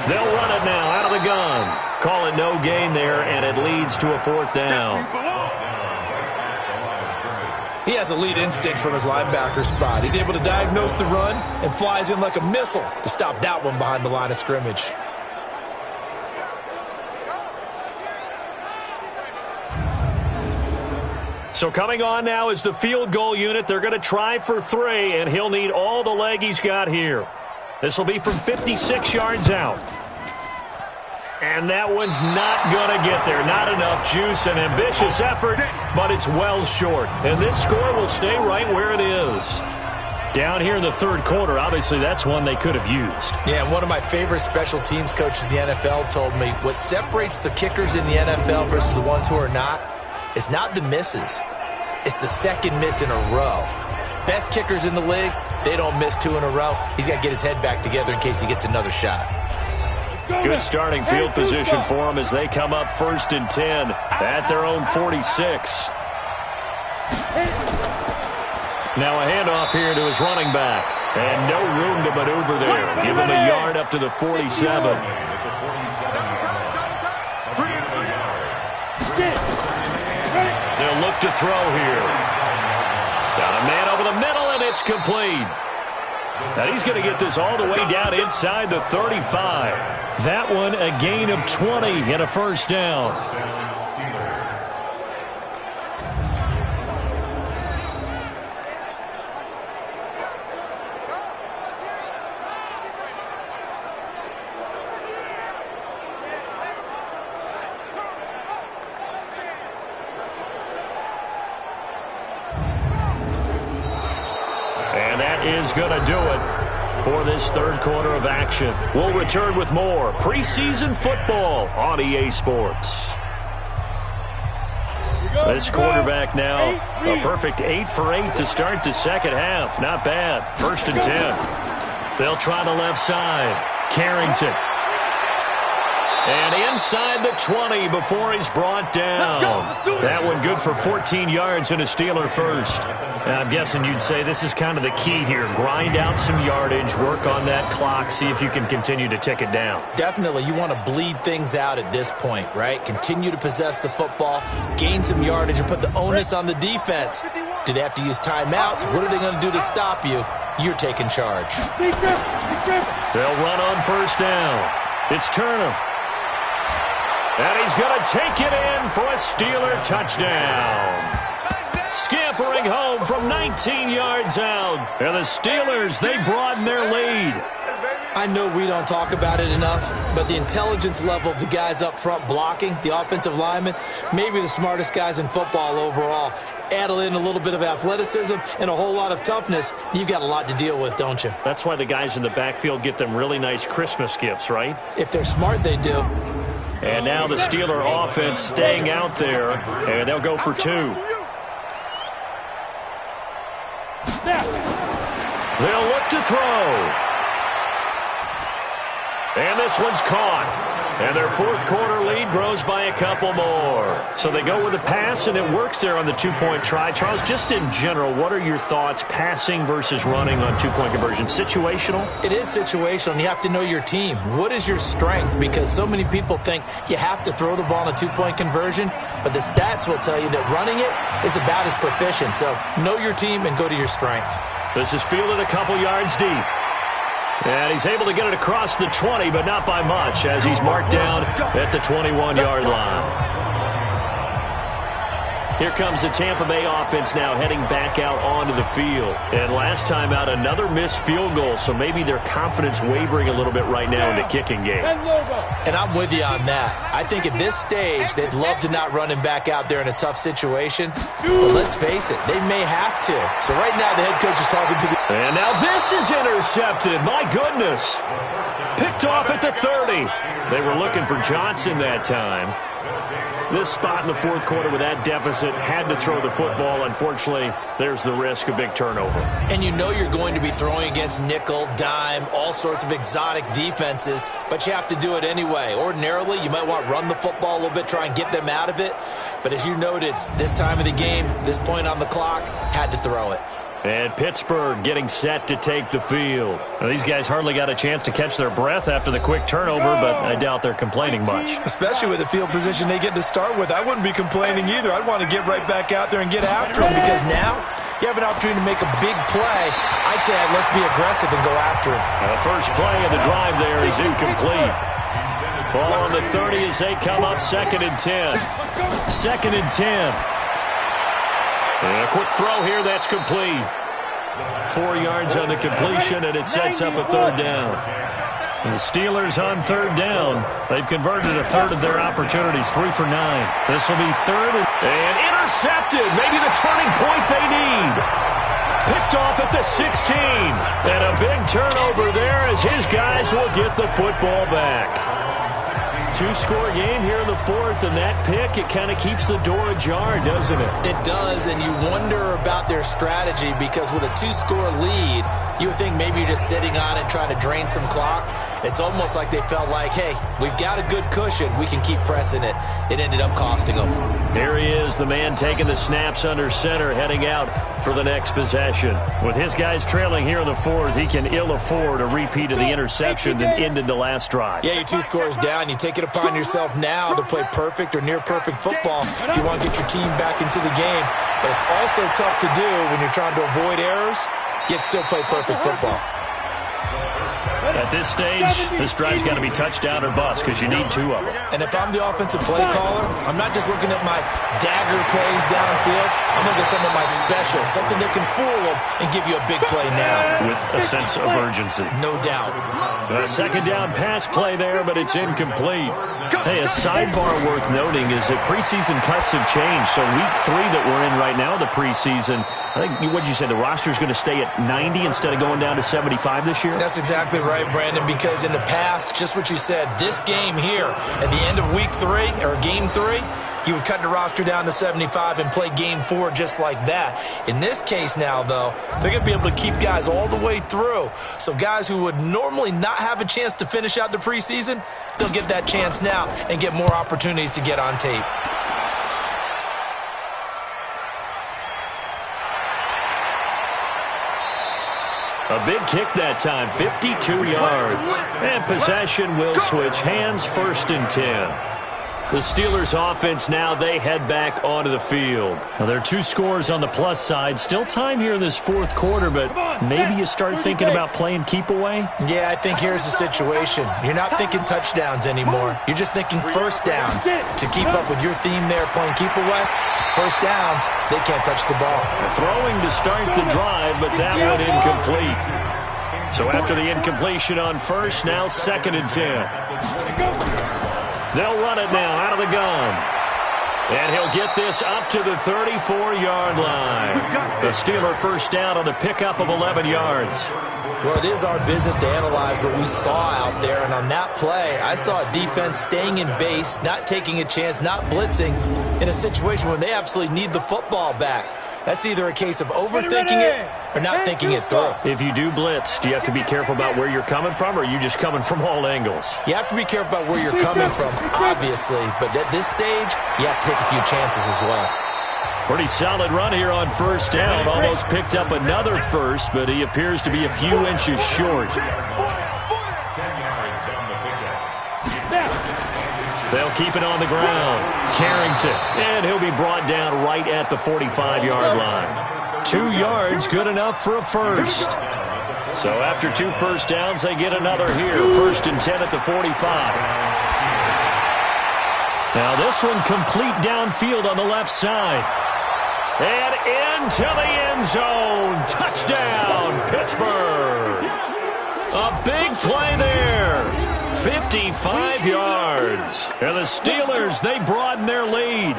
They'll run it now out of the gun. Call it no gain there, and it leads to a 4th down. He has elite instincts from his linebacker spot. He's able to diagnose the run and flies in like a missile to stop that one behind the line of scrimmage. So coming on now is the field goal unit. They're going to try for 3, and he'll need all the leg he's got here. This will be from 56 yards out. And that one's not going to get there. Not enough juice, an ambitious effort, but it's well short. And this score will stay right where it is. Down here in the 3rd quarter, obviously that's one they could have used. Yeah, and one of my favorite special teams coaches in the NFL told me what separates the kickers in the NFL versus the ones who are not, it's not the misses. It's the second miss in a row. Best kickers in the league, they don't miss 2 in a row. He's got to get his head back together in case he gets another shot. Good starting field position for them as they come up 1st and 10 at their own 46. Now a handoff here to his running back. And no room to maneuver there. Give him a yard up to the 47. They'll look to throw here. Got a man over the middle, and it's complete. And he's going to get this all the way down inside the 35. That one a gain of 20 and a 1st down. Is going to do it for this 3rd quarter of action. We'll return with more preseason football on EA Sports. This quarterback now, a perfect 8 for 8 to start the second half. Not bad. 1st and 10. They'll try the left side. Carrington. And inside the 20 before he's brought down. That one good for 14 yards and a Steeler first. And I'm guessing you'd say this is kind of the key here. Grind out some yardage, work on that clock, see if you can continue to tick it down. Definitely. You want to bleed things out at this point, right? Continue to possess the football, gain some yardage, and put the onus on the defense. Do they have to use timeouts? What are they going to do to stop you? You're taking charge. They'll run on 1st down. It's Turner. And he's going to take it in for a Steeler touchdown. Scampering home from 19 yards out. And the Steelers, they broaden their lead. I know we don't talk about it enough, but the intelligence level of the guys up front blocking, the offensive linemen, maybe the smartest guys in football overall. add in a little bit of athleticism and a whole lot of toughness, you've got a lot to deal with, don't you? That's why the guys in the backfield get them really nice Christmas gifts, right? If they're smart, they do. And now the Steeler offense staying out there, and they'll go for 2. They'll look to throw. And this one's caught. And their fourth quarter lead grows by a couple more. So they go with a pass, and it works there on the 2-point try. Charles, just in general, what are your thoughts passing versus running on 2-point conversion? Situational? It is situational, and you have to know your team. What is your strength? Because so many people think you have to throw the ball in a 2-point conversion, but the stats will tell you that running it is about as proficient. So know your team and go to your strength. This is fielded a couple yards deep. And he's able to get it across the 20, but not by much, as he's marked down at the 21-yard line. Here comes the Tampa Bay offense now heading back out onto the field. And last time out, another missed field goal, so maybe their confidence wavering a little bit right now in the kicking game. And I'm with you on that. I think at this stage, they'd love to not run him back out there in a tough situation. But let's face it, they may have to. So right now, the head coach is talking to the... And now this is intercepted. My goodness. Picked off at the 30. They were looking for Johnson that time. This spot in the fourth quarter with that deficit, had to throw the football. Unfortunately, there's the risk of big turnover. And you know you're going to be throwing against nickel, dime, all sorts of exotic defenses, but you have to do it anyway. Ordinarily, you might want to run the football a little bit, try and get them out of it. But as you noted, this time of the game, this point on the clock, had to throw it. And Pittsburgh getting set to take the field. Now, these guys hardly got a chance to catch their breath after the quick turnover, but I doubt they're complaining much. Especially with the field position they get to start with. I wouldn't be complaining either. I'd want to get right back out there and get after them, because now you have an opportunity to make a big play. I'd say let's be aggressive and go after him. The first play of the drive there is incomplete. Ball on the 30 as they come up, 2nd and 10. 2nd and 10. And a quick throw here, that's complete. 4 yards on the completion, and it sets up a 3rd down. And the Steelers on 3rd down. They've converted a third of their opportunities, 3 for 9. This will be 3rd and intercepted. Maybe the turning point they need. Picked off at the 16. And a big turnover there as his guys will get the football back. 2-score game here in the 4th, and that pick, it kind of keeps the door ajar, doesn't it? It does, and you wonder about their strategy, because with a 2-score lead, you would think maybe you're just sitting on it trying to drain some clock. It's almost like they felt like, hey, we've got a good cushion. We can keep pressing it. It ended up costing them. Here he is, the man taking the snaps under center, heading out for the next possession. With his guys trailing here in the 4th, he can ill afford a repeat of the interception that ended the last drive. Yeah, you're 2 scores down. You take it upon yourself now to play perfect or near perfect football if you want to get your team back into the game. But it's also tough to do when you're trying to avoid errors, yet still play perfect football. At this stage, this drive's got to be touchdown or bust, because you need 2 of them. And if I'm the offensive play caller, I'm not just looking at my dagger plays downfield. I'm looking at some of my specials, something that can fool them and give you a big play now. With a sense of urgency. No doubt. A 2nd down pass play there, but it's incomplete. Hey, a sidebar worth noting is that preseason cuts have changed. So week 3 that we're in right now, the preseason, I think, what did you say, the roster's going to stay at 90 instead of going down to 75 this year? That's exactly right, Brandon, because in the past, just what you said, this game here, at the end of week 3, or game 3, you would cut the roster down to 75 and play game 4 just like that. In this case now, though, they're going to be able to keep guys all the way through. So guys who would normally not have a chance to finish out the preseason, they'll get that chance now and get more opportunities to get on tape. A big kick that time, 52 yards. And possession will switch hands, 1st and 10. The Steelers offense now, they head back onto the field. Now, there are 2 scores on the plus side. Still time here in this 4th quarter, but maybe you start thinking about playing keep away? Yeah, I think here's the situation. You're not thinking touchdowns anymore. You're just thinking 1st downs. To keep up with your theme there, playing keep away, 1st downs, they can't touch the ball. Throwing to start the drive, but that one incomplete. So after the incompletion on 1st, now 2nd and 10. They'll run it now out of the gun. And he'll get this up to the 34-yard line. The Steeler first down on the pickup of 11 yards. Well, it is our business to analyze what we saw out there. And on that play, I saw a defense staying in base, not taking a chance, not blitzing in a situation where they absolutely need the football back. That's either a case of overthinking it or not thinking it through. If you do blitz, do you have to be careful about where you're coming from, or are you just coming from all angles? You have to be careful about where you're coming from, obviously. But at this stage, you have to take a few chances as well. Pretty solid run here on first down. Almost picked up another first, but he appears to be a few inches short. They'll keep it on the ground. Carrington, and he'll be brought down right at the 45-yard line. 2 yards, good enough for a first. So after 2 first downs, they get another here. 1st and 10 at the 45. Now this one complete downfield on the left side. And into the end zone. Touchdown, Pittsburgh. A big play there. 55 yards. And the Steelers, they broaden their lead.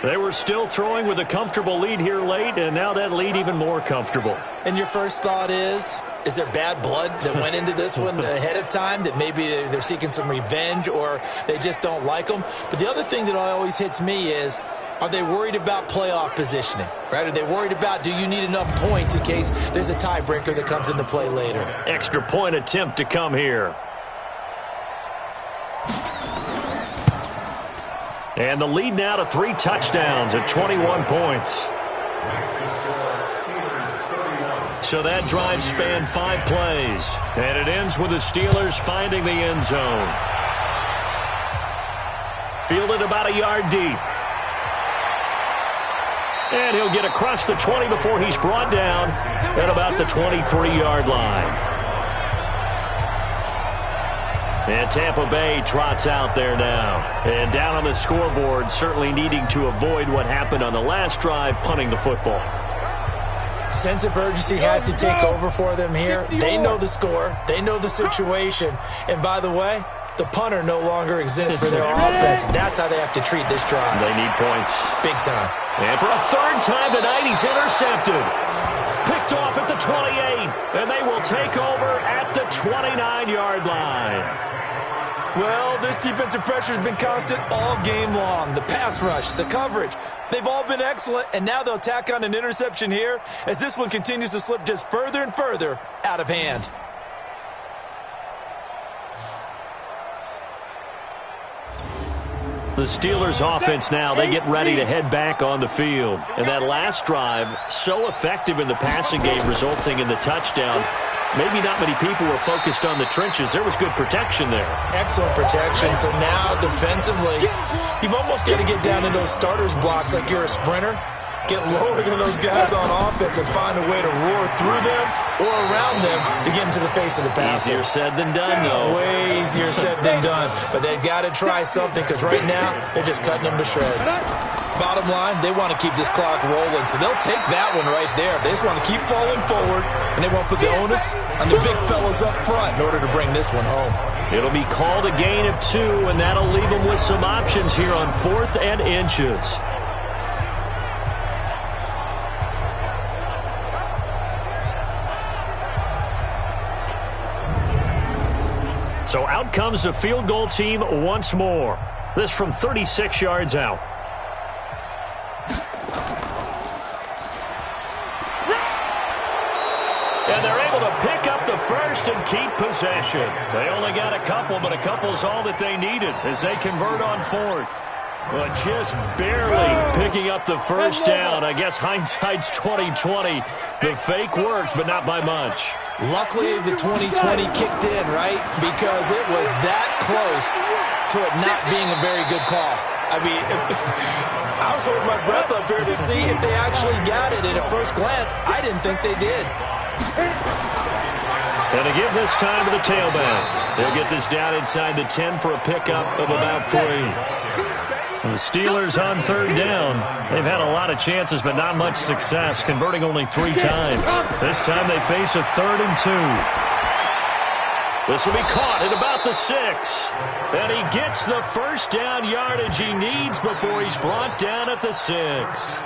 They were still throwing with a comfortable lead here late, and now that lead even more comfortable. And your first thought is there bad blood that went into this one ahead of time, that maybe they're seeking some revenge or they just don't like them? But the other thing that always hits me is, are they worried about playoff positioning, right? Are they worried about, do you need enough points in case there's a tiebreaker that comes into play later? Extra point attempt to come here. And the lead now to 3 touchdowns at 21 points. So that drive spanned 5 plays. And it ends with the Steelers finding the end zone. Fielded about a yard deep. And he'll get across the 20 before he's brought down at about the 23-yard line. And Tampa Bay trots out there now. And down on the scoreboard, certainly needing to avoid what happened on the last drive, punting the football. Sense of urgency has to take over for them here. They know the score. They know the situation. And by the way, the punter no longer exists for their offense. That's how they have to treat this drive. They need points. Big time. And for a 3rd time tonight, he's intercepted. Picked off at the 28. And they will take over at the 29-yard line. Well, this defensive pressure has been constant all game long. The pass rush, the coverage, they've all been excellent, and now they'll tack on an interception here as this one continues to slip just further and further out of hand. The Steelers offense now, they get ready to head back on the field. And that last drive, so effective in the passing game, resulting in the touchdown. Maybe not many people were focused on the trenches. There was good protection there. Excellent protection. So now defensively, you've almost got to get down in those starters blocks like you're a sprinter. Get lower than those guys on offense and find a way to roar through them or around them to get into the face of the passer. Easier said than done, though. Way easier said than done. But they've got to try something because right now they're just cutting them to shreds. Bottom line, they want to keep this clock rolling, so they'll take that one right there. They just want to keep falling forward, and they won't put the onus on the big fellas up front in order to bring this one home. It'll be called a gain of 2, and that'll leave them with some options here on 4th and inches. So out comes the field goal team once more. This from 36 yards out. And they're able to pick up the first and keep possession. They only got a couple, but a couple's all that they needed as they convert on 4th. But just barely picking up the first down. I guess hindsight's 20/20. The fake worked, but not by much. Luckily, the 20/20 kicked in, right? Because it was that close to it not being a very good call. I mean, I was holding my breath up here to see if they actually got it. And at first glance, I didn't think they did. And to give this time to the tailback. They'll get this down inside the 10 for a pickup of about 3. And the Steelers on 3rd down. They've had a lot of chances, but not much success, converting only 3 times. This time they face a 3rd and 2. This will be caught at about the 6. And he gets the first down yardage he needs before he's brought down at the 6.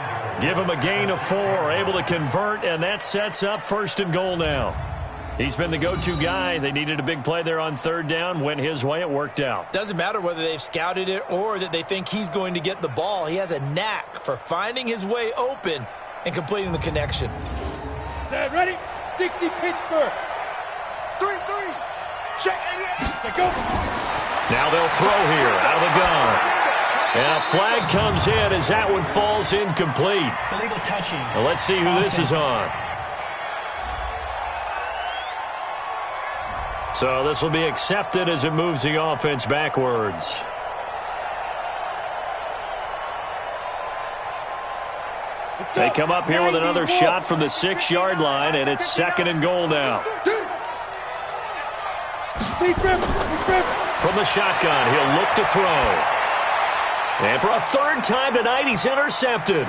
Give him a gain of 4, able to convert, and that sets up 1st and goal now. He's been the go-to guy. They needed a big play there on 3rd down. Went his way. It worked out. Doesn't matter whether they've scouted it or that they think he's going to get the ball. He has a knack for finding his way open and completing the connection. Set, ready? 60 Pittsburgh. 3-3. Check it. Go. Now they'll throw here out of the gun. And a flag comes in as that one falls incomplete. Illegal touching. Well, let's see who this is on. So this will be accepted as it moves the offense backwards. They come up here with another shot from the 6-yard line, and it's 2nd and goal now. From the shotgun, he'll look to throw. And for a 3rd time tonight, he's intercepted.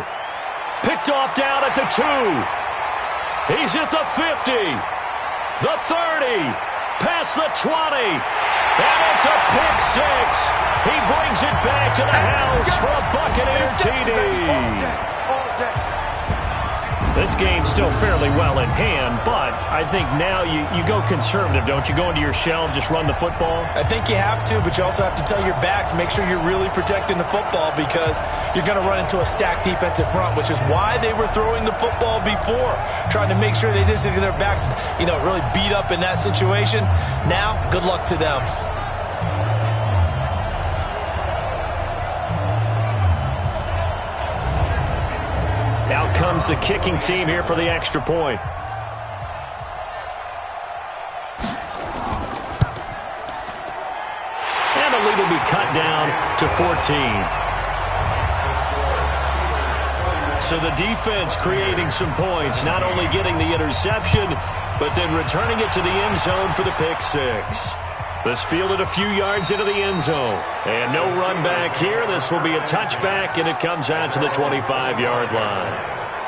Picked off down at the 2. He's at the 50. The 30. Past the 20. And it's a pick 6. He brings it back to the house for a Buccaneer TD. This game's still fairly well in hand, but I think now you go conservative, don't you? Go into your shell and just run the football? I think you have to, but you also have to tell your backs, make sure you're really protecting the football because you're going to run into a stacked defensive front, which is why they were throwing the football before, trying to make sure they just get their backs, really beat up in that situation. Now, good luck to them. Out comes the kicking team here for the extra point. And the lead will be cut down to 14. So the defense creating some points, not only getting the interception, but then returning it to the end zone for the pick 6. This fielded a few yards into the end zone. And no run back here. This will be a touchback, and it comes out to the 25-yard line.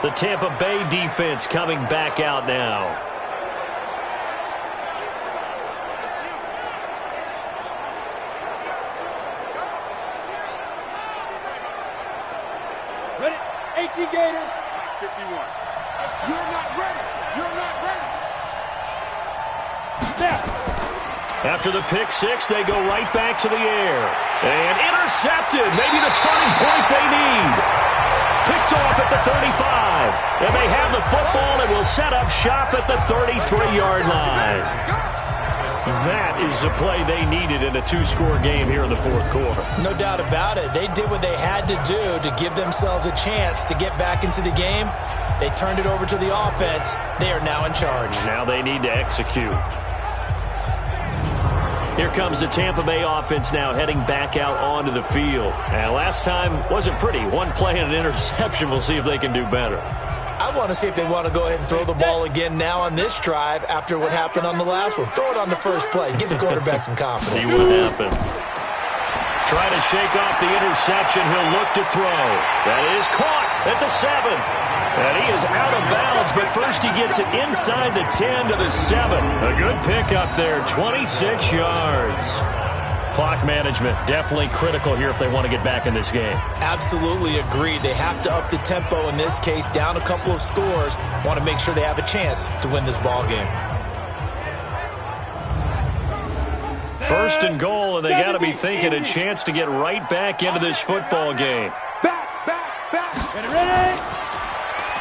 The Tampa Bay defense coming back out now. Ready? 18 Gator. 51. You're not ready. You're not ready. Snap. After the pick 6, they go right back to the air. And intercepted. Maybe the turning point they need. Picked off at the 35. And they have the football and will set up shop at the 33-yard line. That is the play they needed in a 2-score game here in the 4th quarter. No doubt about it. They did what they had to do to give themselves a chance to get back into the game. They turned it over to the offense. They are now in charge. Now they need to execute. Here comes the Tampa Bay offense now heading back out onto the field. And last time wasn't pretty. One play and an interception. We'll see if they can do better. I want to see if they want to go ahead and throw the ball again now on this drive after what happened on the last one. Throw it on the first play. Give the quarterback some confidence. See what happens. Try to shake off the interception. He'll look to throw. That is caught at the 7. And he is out of bounds, but first he gets it inside the 10 to the 7. A good pick up there, 26 yards. Clock management, definitely critical here if they want to get back in this game. Absolutely agreed. They have to up the tempo in this case, down a couple of scores. Want to make sure they have a chance to win this ball game. 1st and goal, and they got to be thinking a chance to get right back into this football game. Back. Ready?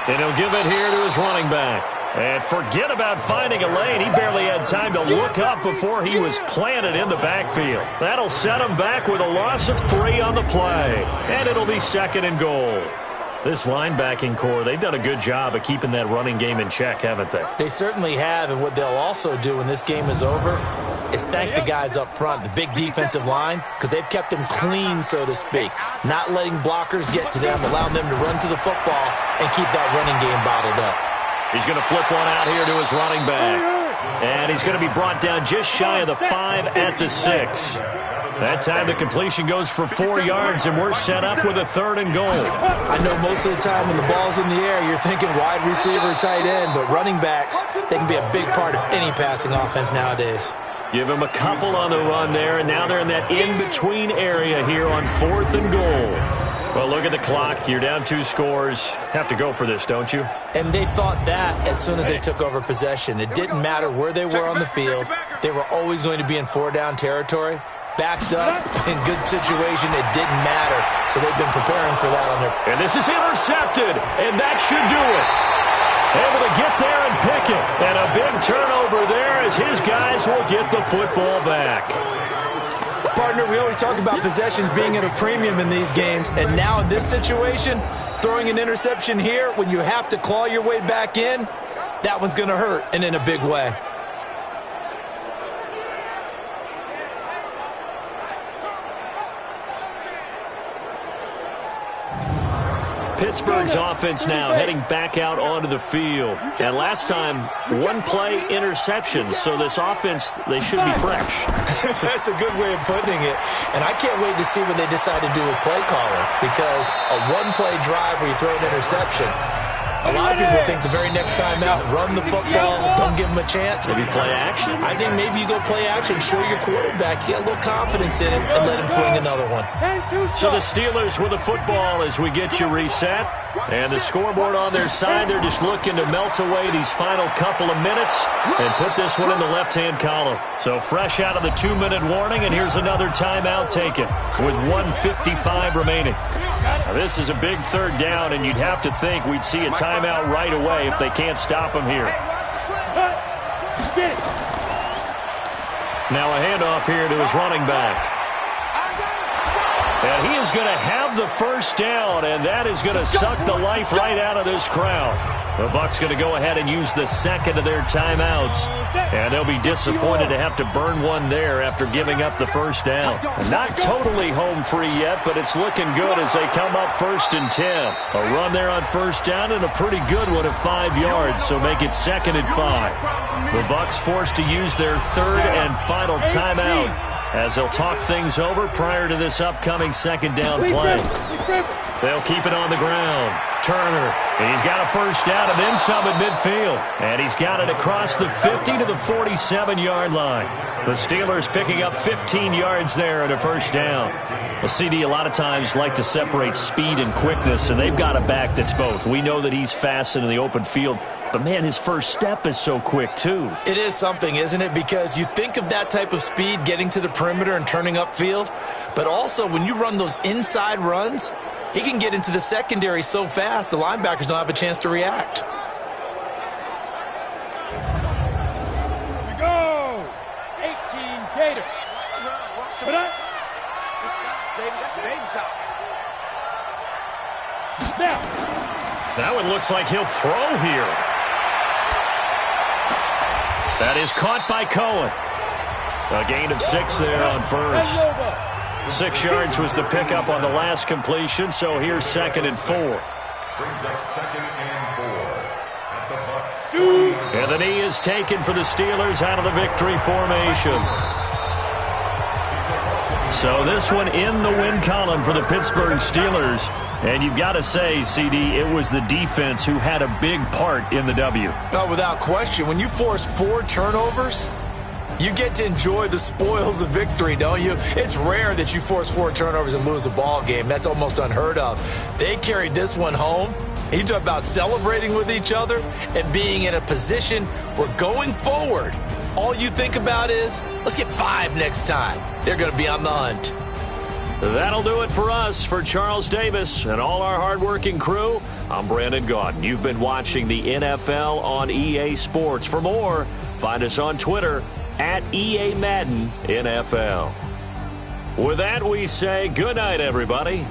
And he'll give it here to his running back. And forget about finding a lane. He barely had time to look up before he was planted in the backfield. That'll set him back with a loss of 3 on the play. And it'll be 2nd and goal. This linebacking core, they've done a good job of keeping that running game in check, haven't they? They certainly have, and what they'll also do when this game is over is thank the guys up front, the big defensive line, because they've kept them clean, so to speak, not letting blockers get to them, allowing them to run to the football and keep that running game bottled up. He's going to flip one out here to his running back. And he's going to be brought down just shy of the 5 at the 6. That time the completion goes for 4 yards, and we're set up with a 3rd and goal. I know most of the time when the ball's in the air, you're thinking wide receiver, tight end, but running backs, they can be a big part of any passing offense nowadays. Give him a couple on the run there, and now they're in that in-between area here on 4th and goal. Well, look at the clock. You're down 2 scores. Have to go for this, don't you? And they thought that as soon as they took over possession. It didn't matter where they were on the field. They were always going to be in 4-down territory. Backed up, in good situation, it didn't matter. So they've been preparing for that on their... And this is intercepted, and that should do it. Able to get there and pick it. And a big turnover there as his guys will get the football back. Partner, we always talk about possessions being at a premium in these games, and now in this situation, throwing an interception here when you have to claw your way back in, that one's going to hurt, and in a big way. Pittsburgh's offense now heading back out onto the field. And last time, 1 play interception. So this offense, they should be fresh. That's a good way of putting it. And I can't wait to see what they decide to do with play calling. Because a 1-play drive where you throw an interception, a lot of people think the very next time out, run the football, don't give them a chance. Maybe play action. I think maybe you go play action, show your quarterback, you get a little confidence in him, and let him fling another one. So the Steelers with the football as we get you reset. And the scoreboard on their side, they're just looking to melt away these final couple of minutes and put this one in the left-hand column. So fresh out of the 2-minute warning, and here's another timeout taken with 1:55 remaining. Now, this is a big 3rd down, and you'd have to think we'd see a timeout right away if they can't stop him here. Now a handoff here to his running back. And he is going to have the first down, and that is going to suck the life right out of this crowd. The Bucs going to go ahead and use the second of their timeouts, and they'll be disappointed to have to burn one there after giving up the first down. Not totally home free yet, but it's looking good as they come up 1st and 10. A run there on 1st down and a pretty good one at 5 yards, so make it 2nd and 5. The Bucs forced to use their 3rd and final timeout as they'll talk things over prior to this upcoming 2nd down play. They'll keep it on the ground. Turner, and he's got a first down and then some at midfield. And he's got it across the 50 to the 47-yard line. The Steelers picking up 15 yards there at a first down. Well, CD, a lot of times like to separate speed and quickness, and they've got a back that's both. We know that he's fast in the open field, but, man, his first step is so quick, too. It is something, isn't it? Because you think of that type of speed getting to the perimeter and turning upfield, but also when you run those inside runs, he can get into the secondary so fast, the linebackers don't have a chance to react. Here we go. 18 Gators. Come on. Now. That one looks like he'll throw here. That is caught by Cohen. A gain of 6 there on 1st. 6 yards was the pickup on the last completion, so here's 2nd and 4. Brings up 2nd and 4 at the Bucs. And the knee is taken for the Steelers out of the victory formation. So this one in the win column for the Pittsburgh Steelers. And you've got to say, CD, it was the defense who had a big part in the W. No, without question. When you force 4 turnovers, you get to enjoy the spoils of victory, don't you? It's rare that you force 4 turnovers and lose a ball game. That's almost unheard of. They carried this one home. You talk about celebrating with each other and being in a position where going forward, all you think about is, let's get 5 next time. They're going to be on the hunt. That'll do it for us. For Charles Davis and all our hardworking crew, I'm Brandon Gaudin. You've been watching the NFL on EA Sports. For more, find us on Twitter at EA Madden NFL. With that, we say good night, everybody.